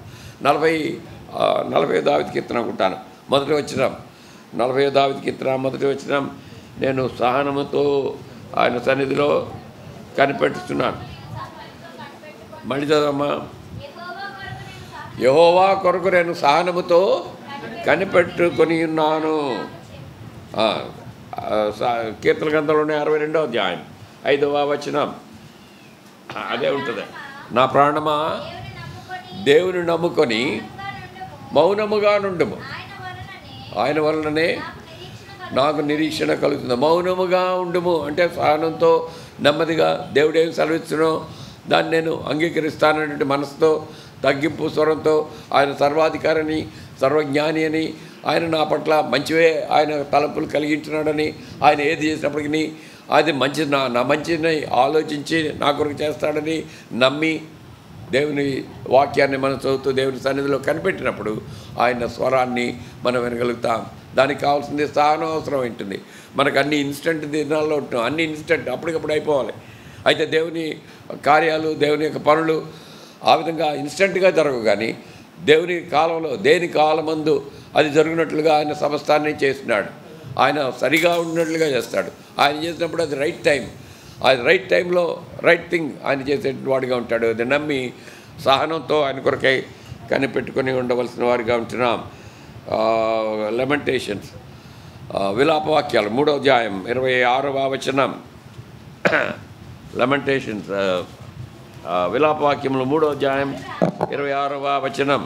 40 దావీదు కీర్తన అనుకుంటాను మొదటి వచనం, 40 దావీదు కీర్తన మొదటి వచనం, నేను సహనముతో ఆయన సన్నిధిలో కనిపెట్టుతున్నాను. మళ్ళీ చదవమ్మా. యెహోవా కొరకు నేను సహనముతో కనిపెట్టుకొని ఉన్నాను. కీర్తన గ్రంథంలోనే 62వ అధ్యాయం 5వ వచనం అదే ఉంటుంది. నా ప్రాణమా దేవుని నమ్ముకొని మౌనముగా నుండుము, ఆయన వలననే నాకు నిరీక్షణ కలుగుతుంది. మౌనముగా ఉండుము అంటే సహనంతో నెమ్మదిగా దేవుడు ఏం సెలవిస్తున్నో దాన్ని నేను అంగీకరిస్తానటువంటి మనసుతో, తగ్గింపు స్వరంతో, ఆయన సర్వాధికారిని సర్వజ్ఞాని అని, ఆయన నా పట్ల మంచివే ఆయన తలంపులు కలిగించినాడని, ఆయన ఏది చేసినప్పటికీ అది మంచి నా మంచిని ఆలోచించి నా కొరకు చేస్తాడని నమ్మి దేవుని వాక్యాన్ని మనం చదువుతూ దేవుని సన్నిధిలో కనిపెట్టినప్పుడు ఆయన స్వరాన్ని మనం వినగలుగుతాం. దానికి కావాల్సింది సహనం అవసరం ఉంటుంది. మనకు అన్ని ఇన్స్టెంట్ దినాల్లో ఉంటాం, అన్ని ఇన్స్టెంట్ అప్పటికప్పుడు అయిపోవాలి. అయితే దేవుని కార్యాలు, దేవుని యొక్క పనులు ఆ విధంగా ఇన్స్టెంట్గా జరగవు. కానీ దేవుని కాలంలో, దేని కాలమందు అది జరిగినట్లుగా ఆయన సమస్తాన్ని చేస్తున్నాడు. ఆయన సరిగా ఉన్నట్లుగా చేస్తాడు. ఆయన చేసినప్పుడు అది రైట్ టైం, అది రైట్ టైంలో రైట్ థింగ్ ఆయన చేసేటువంటి వాడిగా ఉంటాడు. అది నమ్మి సహనంతో ఆయన కొరకై కనిపెట్టుకొని ఉండవలసిన వారిగా ఉంటున్నాం. లెమెంటేషన్స్ విలాపవాక్యాలు 3వ అధ్యాయం 26వ వచనం. లెమెంటేషన్స్ విలాపవాక్యములు 3వ అధ్యాయం 26వ వచనం.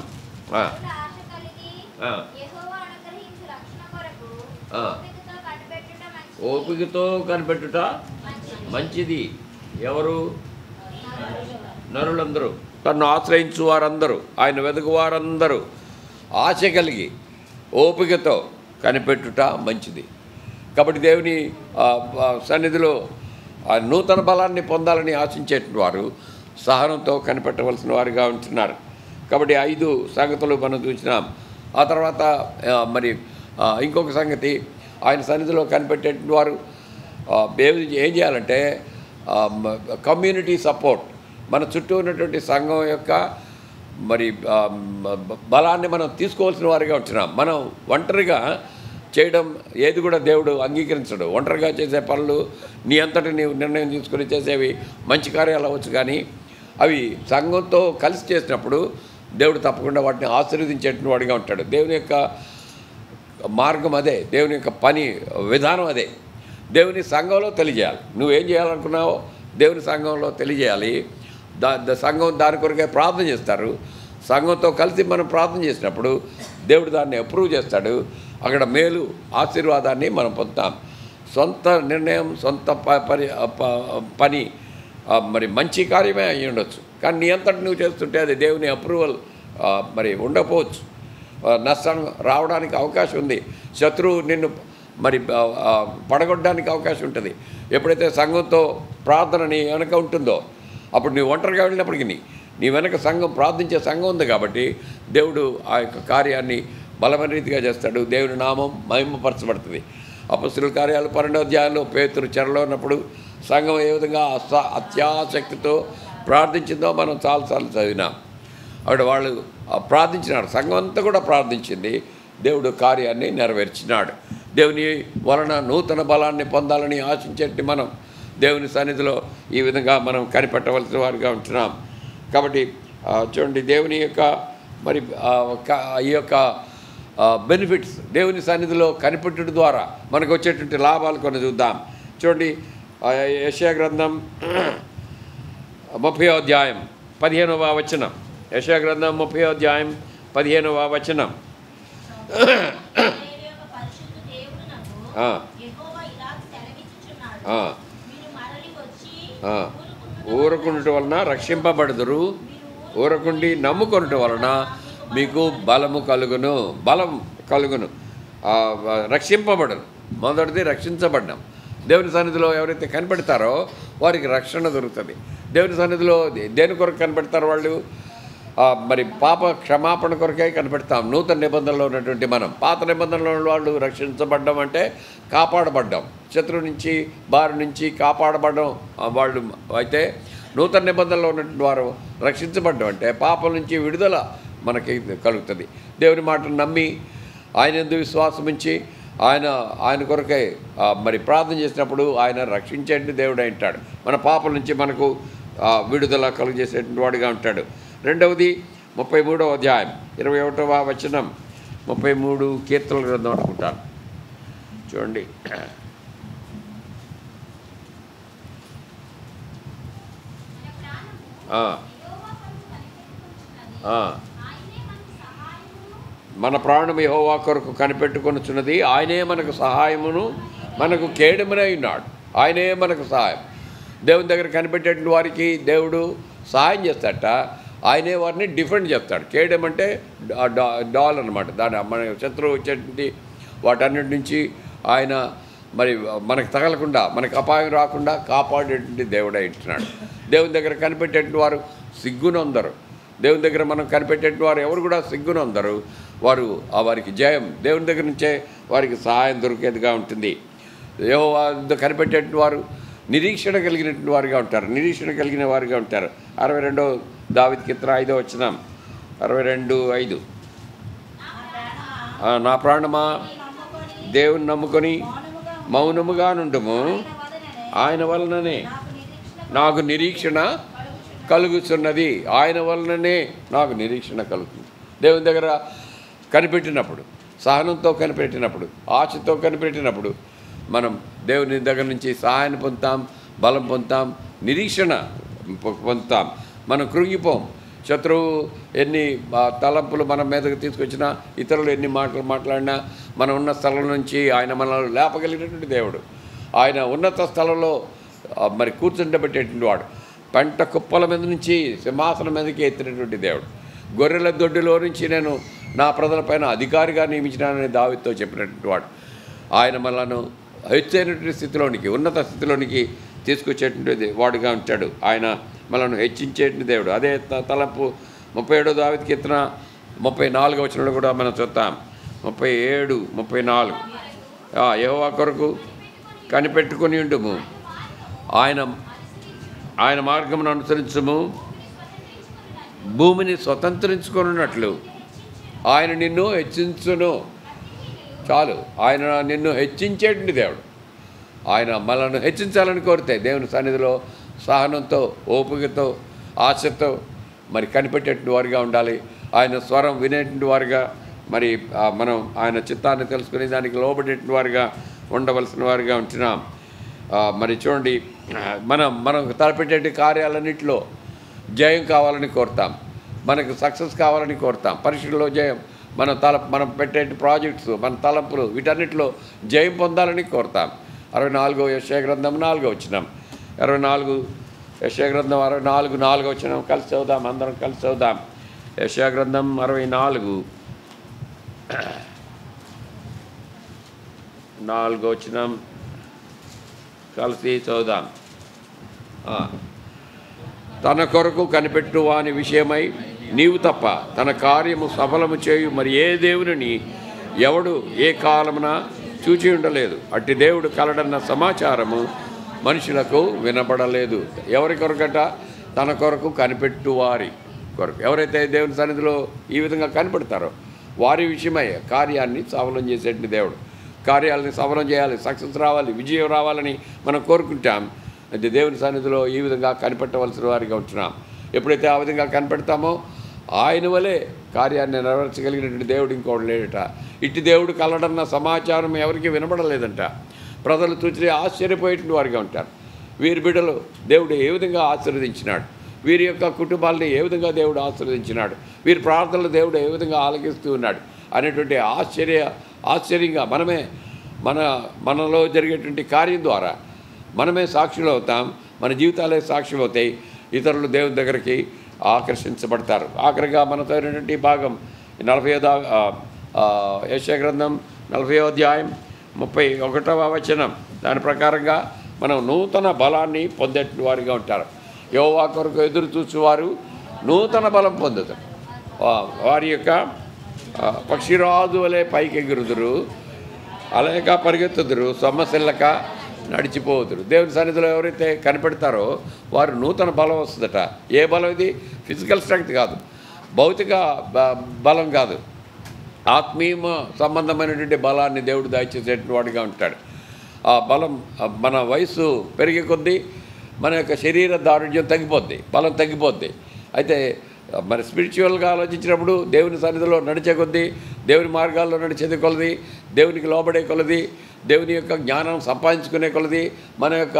ఓపికతో కనిపెట్టుట మంచిది. ఎవరు? నరులందరూ, తను ఆశ్రయించు వారందరూ, ఆయన వెతుకు వారందరూ ఆశ కలిగి ఓపికతో కనిపెట్టుట మంచిది. కాబట్టి దేవుని సన్నిధిలో ఆ నూతన బలాన్ని పొందాలని ఆశించేటువంటి వారు సహనంతో కనిపెట్టవలసిన వారిగా ఉంటున్నారు. కాబట్టి 5 సంగతులు మనం చూసినాం. ఆ తర్వాత మరి ఇంకొక సంగతి, ఆయన సన్నిధిలో కనిపెట్టేటువంటి వారు ఏం చేయాలంటే కమ్యూనిటీ సపోర్ట్, మన చుట్టూ ఉన్నటువంటి సంఘం యొక్క మరి బలాన్ని మనం తీసుకోవాల్సిన వారిగా ఉంటున్నాం. మనం ఒంటరిగా చేయడం ఏది కూడా దేవుడు అంగీకరించడు. ఒంటరిగా చేసే పనులు నీ అంతటి నీవు నిర్ణయం తీసుకుని చేసేవి మంచి కార్యాలు అవ్వచ్చు, కానీ అవి సంఘంతో కలిసి చేసినప్పుడు దేవుడు తప్పకుండా వాటిని ఆశీర్వదించేటువంటి వాడిగా ఉంటాడు. దేవుని యొక్క మార్గం అదే, దేవుని యొక్క పని విధానం అదే. దేవుని సంఘంలో తెలియజేయాలి. నువ్వేం చేయాలనుకున్నావో దేవుని సంఘంలో తెలియజేయాలి. సంఘం దాని కొరకే ప్రార్థన చేస్తారు. సంఘంతో కలిసి మనం ప్రార్థన చేసినప్పుడు దేవుడు దాన్ని అప్రూవ్ చేస్తాడు. అక్కడ మేలు ఆశీర్వాదాన్ని మనం పొందుతాం. సొంత నిర్ణయం, సొంత పని మరి మంచి కార్యమే అయి ఉండొచ్చు, కానీ నీ అంతటి నువ్వు చేస్తుంటే అది దేవుని అప్రూవల్ మరి ఉండకపోవచ్చు. నష్టం రావడానికి అవకాశం ఉంది. శత్రువు నిన్ను మరి పడగొట్టడానికి అవకాశం ఉంటుంది. ఎప్పుడైతే సంఘంతో ప్రార్థన నీ వెనక ఉంటుందో అప్పుడు నువ్వు ఒంటరిగా వెళ్ళినప్పటికీ నీ వెనక సంఘం, ప్రార్థించే సంఘం ఉంది కాబట్టి దేవుడు ఆ యొక్క కార్యాన్ని బలమైన రీతిగా చేస్తాడు. దేవుని నామం మహిమపరచబడుతుంది. అపొస్తలుల కార్యాలు 12వ అధ్యాయంలో పేతురు చెరలో ఉన్నప్పుడు సంఘం ఏ విధంగా అత్యాసక్తితో ప్రార్థించిందో మనం చాలాసార్లు చదివినాం. అక్కడ వాళ్ళు ప్రార్థించినాడు, సంఘం అంతా కూడా ప్రార్థించింది. దేవుడు కార్యాన్ని నెరవేర్చినాడు. దేవుని వలన నూతన బలాన్ని పొందాలని ఆశించేటి మనం దేవుని సన్నిధిలో ఈ విధంగా మనం కనిపెట్టవలసిన వారిగా ఉంటున్నాం. కాబట్టి చూడండి, దేవుని యొక్క మరి ఈ యొక్క బెనిఫిట్స్ దేవుని సన్నిధిలో కనిపెట్టడం ద్వారా మనకు వచ్చేటువంటి లాభాలు కొన్ని చూద్దాం. చూడండి, యెషయా గ్రంథం 30వ అధ్యాయం 15వ వచనం. యెషయా గ్రంథం 30వ అధ్యాయం 15వ వచనం. ఊరకుండటం వలన రక్షింపబడుదురు, ఊరకుండి నమ్ముకొనటం వలన మీకు బలము కలుగును. బలం కలుగును, రక్షింపబడను. మొదటిది రక్షించబడ్డాం. దేవుని సన్నిధిలో ఎవరైతే కనిపెడతారో వారికి రక్షణ దొరుకుతుంది. దేవుని సన్నిధిలో దేని కొరకు కనిపెడతారు వాళ్ళు? మరి పాప క్షమాపణ కొరకే కనిపెడతాం. నూతన నిబంధనలో ఉన్నటువంటి మనం, పాత నిబంధనలో వాళ్ళు రక్షించబడ్డం అంటే కాపాడబడ్డాం, శత్రువు నుంచి బారి నుంచి కాపాడబడ్డం వాళ్ళు. అయితే నూతన నిబంధనలో ఉన్నటువంటి వారు రక్షించబడ్డం అంటే పాపం నుంచి విడుదల మనకి కలుగుతుంది. దేవుని మాటను నమ్మి ఆయన యందు విశ్వాసం ఉంచి ఆయన కొరకై మరి ప్రార్థన చేసినప్పుడు ఆయన రక్షించేటువంటి దేవుడు ఉంటాడు. మన పాపల నుంచి మనకు విడుదల కలుగజేసేటువంటి వాడిగా ఉంటాడు. రెండవది 33వ అధ్యాయం 21వ వచనం. 33 కీర్తనల గ్రంథం అనుకుంటాను. చూడండి, మన ప్రాణం యెహోవా కొరకు కనిపెట్టుకొనుచున్నది. ఆయనే మనకు సహాయమును మనకు కేడమునై ఉన్నాడు. ఆయనే మనకు సహాయం. దేవుని దగ్గర కనిపెట్టేటువంటి వారికి దేవుడు సహాయం చేస్తాడట. ఆయనే వారిని డిఫెండ్ చేస్తాడు. కేడెం అంటే డాల్ అనమాట. దాని మన శత్రువు వచ్చేటువంటి వాటన్నిటి నుంచి ఆయన మరి మనకు తగలకుండా, మనకు అపాయం రాకుండా కాపాడేటువంటి దేవుడై ఉంటున్నాడు. దేవుని దగ్గర కనిపెట్టేటువంటి వారు సిగ్గునందరు. దేవుని దగ్గర మనం కనిపెట్టేటువంటి వారు ఎవరు కూడా సిగ్గునందరు. వారికి జయం దేవుని దగ్గర నుంచే వారికి సహాయం దొరికేదిగా ఉంటుంది. యెహోవా కనిపెట్టేటువంటి వారు నిరీక్షణ కలిగినటువంటి వారిగా ఉంటారు. నిరీక్షణ కలిగిన వారిగా ఉంటారు. 62వ దావీదు కీర్తన 5వ వచనం. 62:5. నా ప్రాణమా దేవుని నమ్ముకొని మౌనముగా నుండుము, ఆయన వలననే నాకు నిరీక్షణ కలుగుతున్నది. ఆయన వలననే నాకు నిరీక్షణ కలుగుతుంది. దేవుని దగ్గర కనిపెట్టినప్పుడు, సహనంతో కనిపెట్టినప్పుడు, ఆశతో కనిపెట్టినప్పుడు మనం దేవుని దగ్గర నుంచి సహాయం పొందుతాం, బలం పొందుతాం, నిరీక్షణ పొందుతాం. మనం కృంగిపోం. శత్రువు ఎన్ని తలంపులు మన మీదకు తీసుకొచ్చినా, ఇతరులు ఎన్ని మాటలు మాట్లాడినా, మనం ఉన్న స్థలం నుంచి ఆయన మనల్ని లేపగలిగినటువంటి దేవుడు. ఆయన ఉన్నత స్థలంలో మరి కూర్చుండబెట్టేటువంటి వాడు. పంట కుప్పల మీద నుంచి సింహాసనం మీదకి ఎత్తినటువంటి దేవుడు. గొర్రెల దొడ్డిలో నుంచి నేను నా ప్రజలపైన అధికారిగా నియమించినానని దావీదుతో చెప్పినటువంటి వాడు. ఆయన మనలను హెచ్చైనటువంటి స్థితిలోనికి, ఉన్నత స్థితిలోనికి తీసుకొచ్చేటువంటి వాడుగా ఉంటాడు. ఆయన మనల్ని హెచ్చించేటువంటి దేవుడు. అదే తలంపు 37వ దావీదు కీర్తన 34వ వచనంలో కూడా మనం చూస్తాం. 37, 34. యెహోవా కొరకు కనిపెట్టుకొని ఉండుము, ఆయన మార్గమును అనుసరించుము, భూమిని స్వతంత్రించుకొనున్నట్లు ఆయన నిన్ను హెచ్చించును. చాలు. ఆయన నిన్ను హెచ్చించేటువంటి దేవుడు. ఆయన మనల్ని హెచ్చించాలని కోరితే దేవుని సన్నిధిలో సహనంతో, ఓపికతో, ఆశతో మరి కనిపెట్టేటువంటి వారిగా ఉండాలి. ఆయన స్వరం వినేటువంటి వారిగా, మరి మనం ఆయన చిత్తాన్ని తెలుసుకునే దానికి లోబడేటువంటి వారిగా ఉండవలసిన వారిగా ఉంటున్నాం. మరి చూడండి, మనం తలపెట్టే కార్యాలన్నింటిలో జయం కావాలని కోరుతాం. మనకు సక్సెస్ కావాలని కోరుతాం. పరీక్షల్లో జయం, మనం పెట్టే ప్రాజెక్ట్స్, మన తలంపులు, వీటన్నిటిలో జయం పొందాలని కోరుతాం. 64 యెషయా గ్రంథం 4వ వచనం, 24 యెషయా గ్రంథం 64 4వ వచనం కలిసి చదువుదాం. అందరం కలిసి చదువుదాం. యెషయా గ్రంథం 64 4వ వచనం కలిసి చదువుదాం. తన కొరకు కనిపెట్టు వాని విషయమై నీవు తప్ప తన కార్యము సఫలము చేయు మరి ఏ దేవుని ఎవడు ఏ కాలమున చూచి ఉండలేదు. అట్టి దేవుడు కలడన్న సమాచారము మనుషులకు వినబడలేదు. ఎవరి కొరకట? తన కొరకు కనిపెట్టు వారి కొరకు. ఎవరైతే దేవుని సన్నిధిలో ఈ విధంగా కనిపెడతారో వారి విషయమై కార్యాన్ని సఫలం చేసేటువంటి దేవుడు. కార్యాలని సఫలం చేయాలి, సక్సెస్ రావాలి, విజయం రావాలని మనం కోరుకుంటాం. అయితే దేవుని సన్నిధిలో ఈ విధంగా కనిపెట్టవలసిన వారిగా ఉంటున్నాం. ఎప్పుడైతే ఆ విధంగా కనిపెడతామో ఆయన వలె కార్యాన్ని నెరవేర్చగలిగినటువంటి దేవుడు ఇంకోటి లేడట. ఇట్టి దేవుడు కలడన్న సమాచారం ఎవరికి వినబడలేదంట. ప్రజలు చూసి ఆశ్చర్యపోయేటువంటి వారిగా ఉంటారు. వీరి బిడ్డలు దేవుడు ఏ విధంగా ఆశీర్వదించినాడు, వీరి యొక్క కుటుంబాలని ఏ విధంగా దేవుడు ఆశీర్వదించినాడు, వీరి ప్రార్థనలు దేవుడు ఏ విధంగా ఆలకిస్తూ ఉన్నాడు అనేటువంటి ఆశ్చర్యంగా మనలో జరిగేటువంటి కార్యం ద్వారా మనమే సాక్షులు అవుతాం. మన జీవితాలే సాక్షులు అవుతాయి. ఇతరులు దేవుని దగ్గరికి ఆకర్షించబడతారు. ఆఖరిగా మనతో అయినటువంటి భాగం 40వ యెషయా గ్రంథం 40వ అధ్యాయం 31వ వచనం. దాని ప్రకారంగా మనం నూతన బలాన్ని పొందేటువంటి వారిగా ఉంటారు. యెహోవా కొరకు ఎదురు చూసేవారు నూతన బలం పొందుతారు. వారి యొక్క పక్షిరాజు వలె పైకి ఎగురుదురు, అలయక పరిగెత్తుదురు, సొమ్మసిల్లక నడిచిపోదురు. దేవుని సన్నిధిలో ఎవరైతే కనిపెడతారో వారు నూతన బలం వస్తుందట. ఏ బలం ఇది? ఫిజికల్ స్ట్రెంగ్త్ కాదు, భౌతిక బలం కాదు, ఆత్మీయ సంబంధమైనటువంటి బలాన్ని దేవుడు దయచేసేటువంటి వాడిగా ఉంటాడు. ఆ బలం మన వయసు పెరిగే కొద్దీ మన యొక్క శరీర దారుఢ్యం తగ్గిపోద్ది, బలం తగ్గిపోద్ది. అయితే మరి స్పిరిచువల్గా ఆలోచించినప్పుడు దేవుని సన్నిధిలో నడిచే కొద్దీ, దేవుని మార్గాల్లో నడిచేది కొలది, దేవునికి లోబడే కొలది, దేవుని యొక్క జ్ఞానం సంపాదించుకునే కొలది మన యొక్క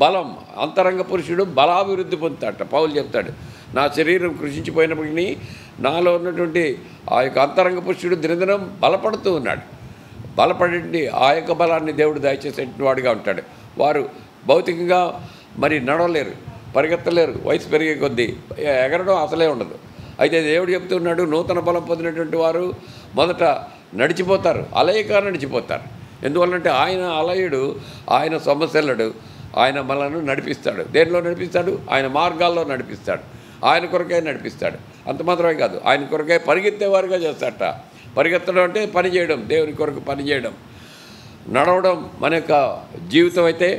బలం, అంతరంగ పురుషుడు బలాభివృద్ధి పొందుతాడట. పౌలు చెప్తాడు, నా శరీరం కృషించిపోయినప్పటికీ నాలో ఉన్నటువంటి ఆ యొక్క అంతరంగ పురుషుడు దినదినం బలపడుతూ ఉన్నాడు. బలపడి ఆ యొక్క బలాన్ని దేవుడు దయచేసేటువంటి వాడిగా ఉంటాడు. వారు భౌతికంగా మరి నడవలేరు, పరిగెత్తలేరు, వయసు పెరిగే కొద్దీ ఎగరడం అసలే ఉండదు. అయితే దేవుడు చెప్తున్నాడు, నూతన బలం పొందినటువంటి వారు మొదట నడిచిపోతారు, అలయక నడిచిపోతారు. ఎందువల్లంటే ఆయన అలయుడు, ఆయన సొమ్మసిల్లడు, ఆయన మనల్ని నడిపిస్తాడు. దేనిలో నడిపిస్తాడు? ఆయన మార్గాల్లో నడిపిస్తాడు, ఆయన కొరకే నడిపిస్తాడు. అంత మాత్రమే కాదు, ఆయన కొరకే పరిగెత్తేవారుగా చేస్తాడట. పరిగెత్తడం అంటే పని చేయడం, దేవుని కొరకు పని చేయడం. నడవడం మన యొక్క జీవితం అయితే,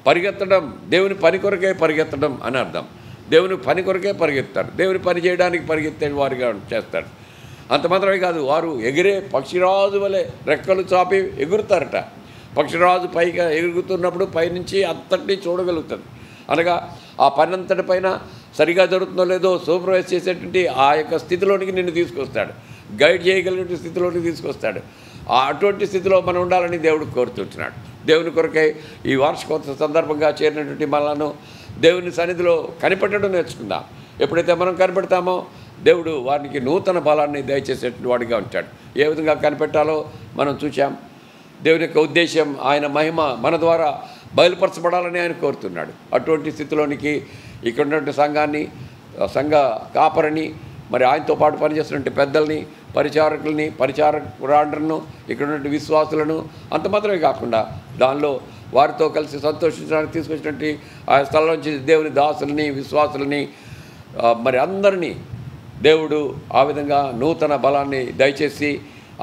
పరిగెత్తడం దేవుని పని కొరకే పరిగెత్తడం అని అర్థం. దేవుని పని కొరకే పరిగెత్తాడు, దేవుని పని చేయడానికి పరిగెత్తే వారిగా చేస్తాడు. అంత మాత్రమే కాదు, వారు ఎగిరే పక్షిరాజు వలె రెక్కలు చాపి ఎగురుతారట. పక్షిరాజు పైగా ఎగురుతున్నప్పుడు పైనుంచి అంతటినీ చూడగలుగుతుంది. అనగా ఆ పని అంతటి పైన సరిగా జరుగుతుందో లేదో సూపర్వైజ్ చేసేటువంటి ఆ యొక్క స్థితిలోనికి నిన్ను తీసుకొస్తాడు, గైడ్ చేయగలిగిన స్థితిలోనికి తీసుకొస్తాడు. అటువంటి స్థితిలో మనం ఉండాలని దేవుడు కోరుతుంటున్నాడు. దేవుని కొరకై ఈ వార్షికోత్సవ సందర్భంగా చేరినటువంటి మనలను దేవుని సన్నిధిలో కనిపెట్టడం నేర్చుకుందాం. ఎప్పుడైతే మనం కనిపెడతామో దేవుడు వారికి నూతన బలాన్ని దయచేసేటువంటి వాడిగా ఉంటాడు. ఏ విధంగా కనిపెట్టాలో మనం చూసాం. దేవుని యొక్క ఉద్దేశం, ఆయన మహిమ మన ద్వారా బయలుపరచబడాలని ఆయన కోరుతున్నాడు. అటువంటి స్థితిలోనికి ఇక్కడ ఉన్నటువంటి సంఘాన్ని, సంఘ కాపరిని, మరి ఆయనతో పాటు పనిచేస్తున్నటువంటి పెద్దల్ని, పరిచారకుల్ని, పరిచారకురాండ్రను, ఇక్కడ ఉన్నటువంటి విశ్వాసులను, అంత మాత్రమే కాకుండా దానిలో వారితో కలిసి సంతోషించడానికి తీసుకొచ్చినటువంటి ఆ స్థలం నుంచి దేవుని దాసులని, విశ్వాసులని, మరి అందరినీ దేవుడు ఆ విధంగా నూతన బలాన్ని దయచేసి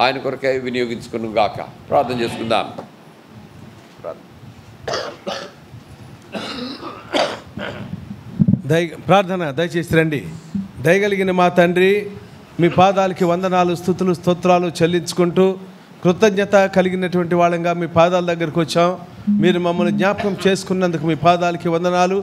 ఆయన కొరకే వినియోగించుకును గాక. ప్రార్థన చేసుకుందాం. ప్రార్థన దయచేసి రండి. దయగలిగిన మా తండ్రి, మీ పాదాలకి వందనాలు, స్తుతులు, స్తోత్రాలు చెల్లించుకుంటూ కృతజ్ఞత కలిగినటువంటి వాళ్ళంగా మీ పాదాల దగ్గరకు వచ్చాం. మీరు మమ్మల్ని జ్ఞాపకం చేసుకున్నందుకు మీ పాదాలకి వందనాలు.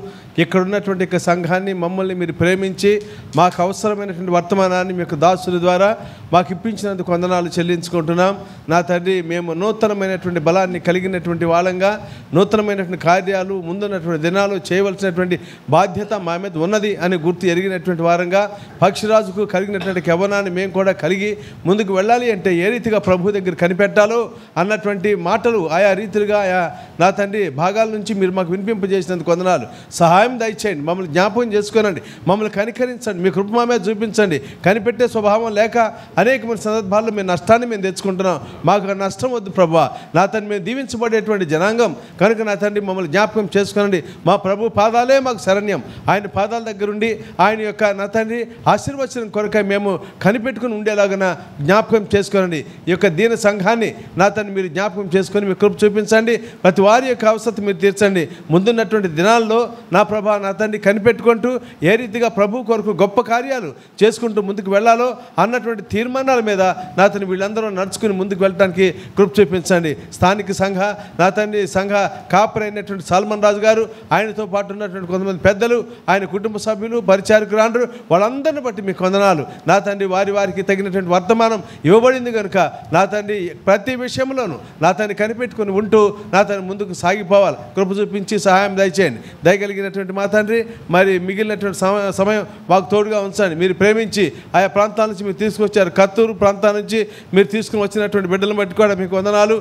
ఇక్కడ ఉన్నటువంటి సంఘాన్ని మమ్మల్ని మీరు ప్రేమించి మాకు అవసరమైనటువంటి వర్తమానాన్ని మీకు దాసుల ద్వారా మాకు ఇప్పించినందుకు వందనాలు చెల్లించుకుంటున్నాం. నా తండ్రి, మేము నూతనమైనటువంటి బలాన్ని కలిగినటువంటి వాళ్ళంగా నూతనమైనటువంటి కార్యాలు ముందున్నటువంటి దినాలు చేయవలసినటువంటి బాధ్యత మా మీద ఉన్నది అని గుర్తు ఎరిగినటువంటి వారంగా పక్షిరాజుకు కలిగినటువంటి యవ్వనాన్ని మేము కూడా కలిగి ముందుకు వెళ్ళాలి అంటే ఏ రీతిగా ప్రభు దగ్గర కనిపెట్టాలో అన్నటువంటి మాటలు ఆయా రీతిలుగా ఆయా నా తండ్రి భాగాల నుంచి మీరు మాకు వినిపింపజేసినందుకు వందనాలు. సహాయం దయచేయండి, మమ్మల్ని జ్ఞాపకం చేసుకోనండి, మమ్మల్ని కనికరించండి, మీ కృప మా మీద చూపించండి. కనిపెట్టే స్వభావం లేక అనేకమైన సందర్భాల్లో మేము నష్టాన్ని మేము తెచ్చుకుంటున్నాం. మాకు నష్టం వద్దు ప్రభువా. నా తండ్రి, మేము దీవించబడేటువంటి జనాంగం కనుక నా తండ్రి మమ్మల్ని జ్ఞాపకం చేసుకోనండి. మా ప్రభు పాదాలే మాకు శరణ్యం. ఆయన పాదాల దగ్గరుండి ఆయన యొక్క నా తండ్రి ఆశీర్వచనం కొరకై మేము కనిపెట్టుకుని ఉండేలాగా జ్ఞాపకం చేసుకోనండి. ఈ యొక్క దీన సంఘాన్ని నా తండ్రి మీరు జ్ఞాపకం చేసుకొని మీ కృప చూపించండి. ప్రతి వారి యొక్క అవసరం మీరు తీర్చండి. ముందున్నటువంటి దినాల్లో నా ప్రభా నా తండ్రి కనిపెట్టుకుంటూ ఏ రీతిగా ప్రభు కొరకు గొప్ప కార్యాలు చేసుకుంటూ ముందుకు వెళ్ళాలో అన్నటువంటి తీర్మానాల మీద నా తండ్రి వీళ్ళందరూ నడుచుకుని ముందుకు వెళ్ళడానికి కృప చూపించండి. స్థానిక సంఘ నా తండ్రి సంఘ కాపరైనటువంటి సల్మాన్ రాజు గారు, ఆయనతో పాటు ఉన్నటువంటి కొంతమంది పెద్దలు, ఆయన కుటుంబ సభ్యులు, పరిచారకురాండ్రు, వాళ్ళందరిని బట్టి మీకు వందనాలు. నా తండ్రి వారికి తగినటువంటి వర్తమానం ఇవ్వబడింది కనుక నా తండ్రి ప్రతి విషయంలోనూ నా తండ్రి కనిపెట్టుకుని ఉంటూ నా తండ్రి ముందుకు సాగిపోవాలి. కృప చూపించి సహాయం దయచేయండి. దయగలిగినటువంటి మా తండ్రి మరి మిగిలినటువంటి సమయం మాకు తోడుగా ఉంచండి. మీరు ప్రేమించి ఆయా ప్రాంతాల నుంచి మీరు తీసుకొచ్చారు. కత్తూరు ప్రాంతాల నుంచి మీరు తీసుకుని వచ్చినటువంటి బిడ్డలను బట్టి కూడా మీకు వందనాలు.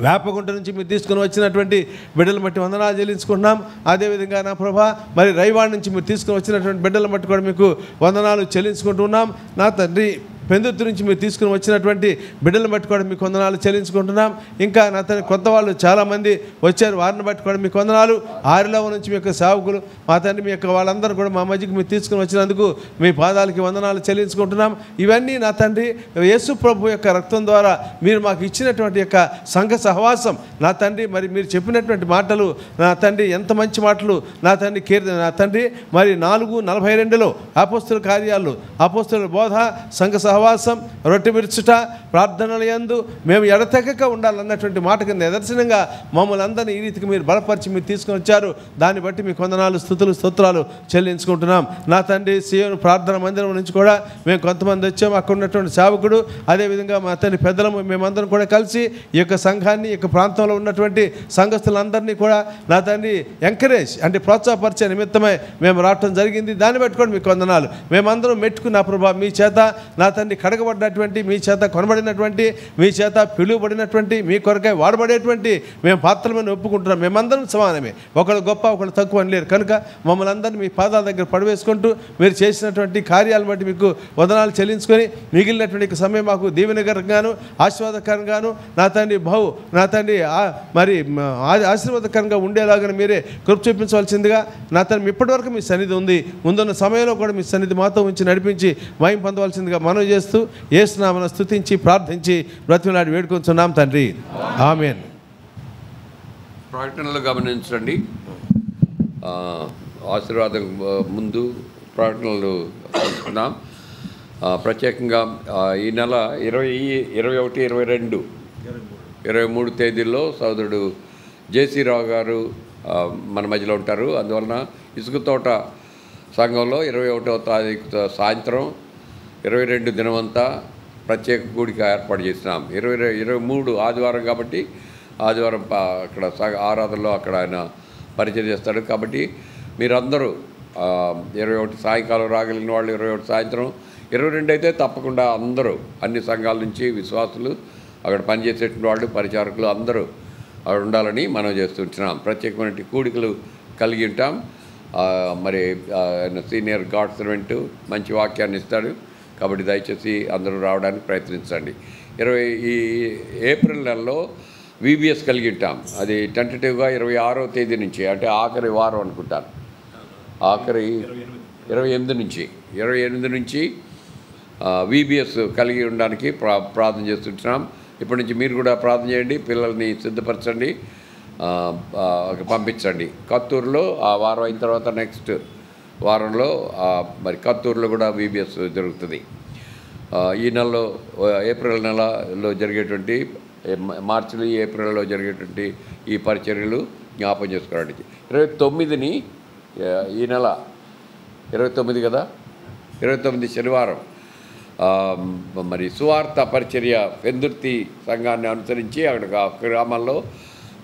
వేపగుంట నుంచి మీరు తీసుకుని వచ్చినటువంటి బిడ్డలు బట్టి వందనాలు చెల్లించుకుంటున్నాం. అదేవిధంగా నా ప్రభా మరి రైవాడ నుంచి మీరు తీసుకుని వచ్చినటువంటి బిడ్డలను బట్టి కూడా మీకు వందనాలు చెల్లించుకుంటున్నాం. నా తండ్రి పెందుర్తి నుంచి మీరు తీసుకుని వచ్చినటువంటి బిడ్డలను బట్టి కూడా మీకు వందనాలు చెల్లించుకుంటున్నాం. ఇంకా నా తండ్రి కొత్త వాళ్ళు చాలామంది వచ్చారు, వారిని బట్టి కూడా మీకు వందనాలు. ఆరిలో నుంచి మీ యొక్క సేవకులు మా తండ్రి మీ యొక్క వాళ్ళందరూ కూడా మా మధ్యకి మీరు తీసుకుని వచ్చినందుకు మీ పాదాలకి వందనాలు చెల్లించుకుంటున్నాం. ఇవన్నీ నా తండ్రి యేసు ప్రభు యొక్క రక్తం ద్వారా మీరు మాకు ఇచ్చినటువంటి యొక్క సంఘ సహవాసం. నా తండ్రి మరి మీరు చెప్పినటువంటి మాటలు నా తండ్రి ఎంత మంచి మాటలు నా తండ్రి నా తండ్రి మరి 4:42 అపోస్తుల కార్యాలు, అపోస్తుల బోధ, సంఘ సహవాసం, రొట్టె విరుచుట, ప్రార్థనల యందు మేము ఎడతెగక ఉండాలన్నటువంటి మాటకు నిదర్శనంగా మమ్మల్ని అందరినీ ఈ రీతికి మీరు బలపరిచి మీరు తీసుకొని వచ్చారు. దాన్ని బట్టి మీకు వందనాలు, స్తుతులు, స్తోత్రాలు చెల్లించుకుంటున్నాం. నా తండ్రి సీయోను ప్రార్థన మందిరం నుంచి కూడా మేము కొంతమంది వచ్చాము. అక్కడ ఉన్నటువంటి సేవకుడు, అదేవిధంగా మా తండ్రి పెద్దలము మేమందరం కూడా కలిసి ఈ యొక్క సంఘాన్ని, ఈ యొక్క ప్రాంతంలో ఉన్నటువంటి సంఘస్థులందరినీ కూడా నా తండ్రి ఎంకరేజ్ అంటే ప్రోత్సాహపరిచే నిమిత్తమై మేము రావటం జరిగింది. దాన్ని బట్టి కూడా మీకు వందనాలు. మేమందరం మెట్టుకున్న ప్రభా మీ చేత నా తండ్రి కడగబడినటువంటి, మీ చేత కొనబడినటువంటి, మీ చేత పిలువబడినటువంటి, మీ కొరకై వాడబడేటువంటి మేము పాత్రలను ఒప్పుకుంటున్నాం. మేమందరం సమానమే, ఒకళ్ళు గొప్ప ఒకళ్ళు తక్కువ అని లేరు. కనుక మమ్మల్ని అందరినీ మీ పాదాల దగ్గర పడవేసుకుంటూ మీరు చేసినటువంటి కార్యాలను బట్టి మీకు వందనాలు చెల్లించుకొని మిగిలినటువంటి సమయం మాకు దీవెనకరంగాను ఆశీర్వాదకరంగాను నా తండ్రి నా తండ్రి మరి ఆశీర్వాదకరంగా ఉండేలాగా మీరే కృప చూపించవలసిందిగా నా తండ్రి ఇప్పటివరకు మీ సన్నిధి ఉంది. ముందున్న సమయంలో కూడా మీ సన్నిధి మాతో ఉంచి నడిపించి మహిమ పొందవలసిందిగా మనం చేస్తూ యేసు నామమున స్తుతించి ప్రార్థించి బ్రతిమలాడి వేడుకొంచున్నాం తండ్రి. ఆమేన్. ప్రకటనలు గమనించండి. ఆశీర్వాదం ముందు ప్రకటనలు తీసుకున్నాం. ప్రత్యేకంగా ఈ నెల 21, 22, 23 తేదీల్లో సోదరుడు జేసీ రావు గారు మన మధ్యలో ఉంటారు. అందువలన ఇసుక తోట సంఘంలో 21వ తారీఖు సాయంత్రం 22 దినమంతా ప్రత్యేక కూడిక ఏర్పాటు చేసినాం. 23 ఆదివారం కాబట్టి ఆదివారం అక్కడ ఆరాధనలో అక్కడ ఆయన పరిచయం చేస్తాడు. కాబట్టి మీరందరూ 21 సాయంకాలం రాగలిగిన వాళ్ళు 21 సాయంత్రం, 22 అయితే తప్పకుండా అందరూ అన్ని సంఘాల నుంచి విశ్వాసులు, అక్కడ పనిచేసేటువంటి వాళ్ళు, పరిచారకులు అందరూ అక్కడ ఉండాలని మనం చేస్తుంటున్నాం. ప్రత్యేకమైన కూడికలు కలిగి ఉంటాం. మరి ఆయన సీనియర్ గాడ్ సర్వెంట్ మంచి వాక్యాన్ని ఇస్తాడు. కాబట్టి దయచేసి అందరూ రావడానికి ప్రయత్నించండి. ఈ ఏప్రిల్ నెలలో VBS కలిగి ఉంటాం. అది టెంటేటివ్గా 26వ తేదీ నుంచి, అంటే ఆఖరి వారం అనుకుంటాను, ఆఖరి 28 నుంచి VBS కలిగి ఉండడానికి ప్రార్థన చేస్తుంటున్నాం. ఇప్పటి నుంచి మీరు కూడా ప్రార్థన చేయండి, పిల్లల్ని సిద్ధపరచండి, పంపించండి. కత్తూరులో ఆ వారం అయిన తర్వాత నెక్స్ట్ వారంలో మరి కత్తూరులో కూడా VBS జరుగుతుంది. ఈ నెలలో ఏప్రిల్ నెలలో జరిగేటువంటి మార్చిలో ఏప్రిల్లో జరిగేటువంటి ఈ పరిచర్యలు జ్ఞాపకం చేసుకోవడానికి 29ని ఈ నెల 29 కదా, 29 శనివారం మరి సువార్త పరిచర్య పెందుర్తి సంఘాన్ని అనుసరించి అక్కడ గ్రామాల్లో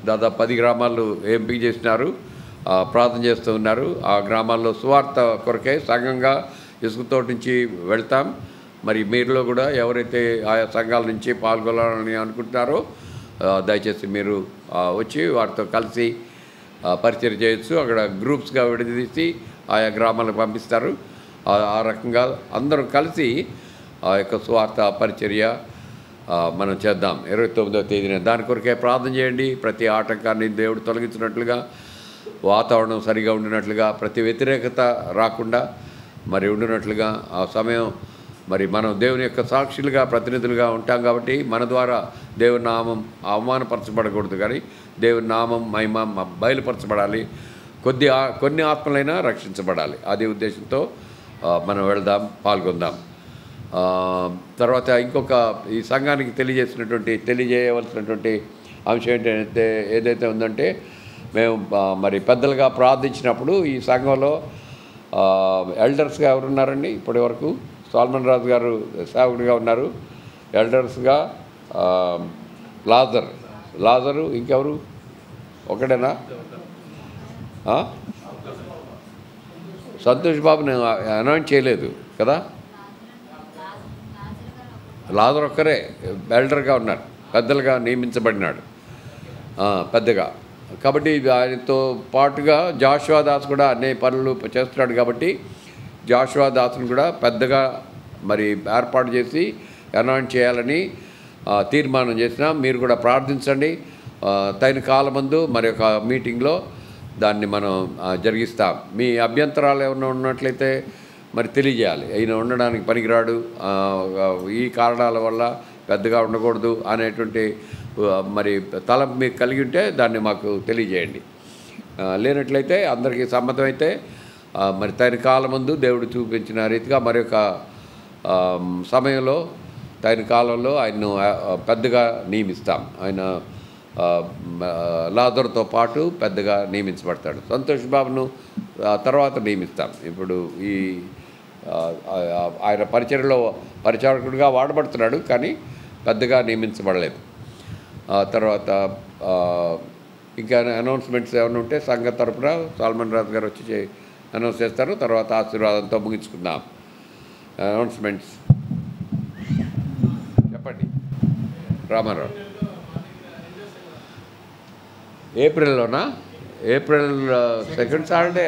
దాదాపు 10 గ్రామాలు ఎంపిక చేసినారు, ప్రార్థన చేస్తూ ఉన్నారు. ఆ గ్రామాల్లో సువార్త కొరకే సంఘంగా ఇసుకతోటి నుంచి వెళ్తాం. మరి మీరులో కూడా ఎవరైతే ఆయా సంఘాల నుంచి పాల్గొనాలని అనుకుంటున్నారో దయచేసి మీరు వచ్చి వారితో కలిసి పరిచయం చేయొచ్చు. అక్కడ గ్రూప్స్గా విడదీసి ఆయా గ్రామాలకు పంపిస్తారు. ఆ రకంగా అందరం కలిసి ఆ యొక్క సువార్త పరిచర్య మనం చేద్దాం 29వ తేదీన. దాని కొరకే ప్రార్థన చేయండి. ప్రతి ఆటంకాన్ని దేవుడు తొలగించినట్లుగా, వాతావరణం సరిగా ఉండినట్లుగా, ప్రతి వ్యతిరేకత రాకుండా మరి ఉండినట్లుగా ఆ సమయం మరి మనం దేవుని యొక్క సాక్షులుగా ప్రతినిధులుగా ఉంటాం కాబట్టి మన ద్వారా దేవుని నామం అవమానపరచబడకూడదు, కానీ దేవుని నామం మహిమ బయలుపరచబడాలి. కొన్ని ఆత్మలైనా రక్షించబడాలి. అదే ఉద్దేశంతో మనం వెళ్దాం, పాల్గొందాం. తర్వాత ఇంకొక ఈ సంఘానికి తెలియజేయవలసినటువంటి అంశం ఏదైతే ఉందంటే, మేము మరి పెద్దలుగా ప్రార్థించినప్పుడు ఈ సంఘంలో ఎల్డర్స్గా ఎవరున్నారండి ఇప్పటి వరకు? సాల్మన్ రాజు గారు సేవకుడిగా ఉన్నారు. ఎల్డర్స్గా లాజరు, ఇంకెవరు? ఒకడేనా? సంతోష్ బాబుని అనౌన్స్ చేయలేదు కదా? లాజర్ ఒక్కరే ఎల్డర్గా ఉన్నారు, పెద్దలుగా నియమించబడినాడు పెద్దగా. కాబట్టి ఆయనతో పాటుగా జాషువా దాస్ కూడా అన్ని పనులు చేస్తున్నాడు. కాబట్టి జాషువా దాస్ను కూడా పెద్దగా మరి ఏర్పాటు చేసి అనౌన్స్ చేయాలని తీర్మానం చేసినా మీరు కూడా ప్రార్థించండి. తగిన కాలమందు మరి ఒక మీటింగ్లో దాన్ని మనం జరిగిస్తాం. మీ అభ్యంతరాలు ఏమైనా ఉన్నట్లయితే మరి తెలియజేయాలి. ఆయన ఉండడానికి పనికిరాడు, ఈ కారణాల వల్ల పెద్దగా ఉండకూడదు అనేటువంటి మరి తలంపు మీకు కలిగి ఉంటే దాన్ని మాకు తెలియజేయండి. లేనట్లయితే అందరికీ సమ్మతమైతే మరి తగిన కాలం ముందు దేవుడు చూపించిన రీతిగా మరి ఒక సమయంలో తగిన కాలంలో ఆయన్ను పెద్దగా నియమిస్తాం. ఆయన లాజర్తో పాటు పెద్దగా నియమించబడతాడు. సంతోష్ బాబును తర్వాత నియమిస్తాం. ఇప్పుడు ఈ ఆయన పరిచారకుడిగా వాడబడుతున్నాడు, కానీ పెద్దగా నియమించబడలేదు. తర్వాత ఇంకా అనౌన్స్మెంట్స్ ఏమైనా ఉంటే సంఘ తరపున సాల్మన్ రాజు గారు వచ్చి అనౌన్స్ చేస్తారు. తర్వాత ఆశీర్వాదంతో ముగించుకుందాం. అనౌన్స్మెంట్స్ చెప్పండి రామారావు. ఏప్రిల్లోనా? April 2nd Saturday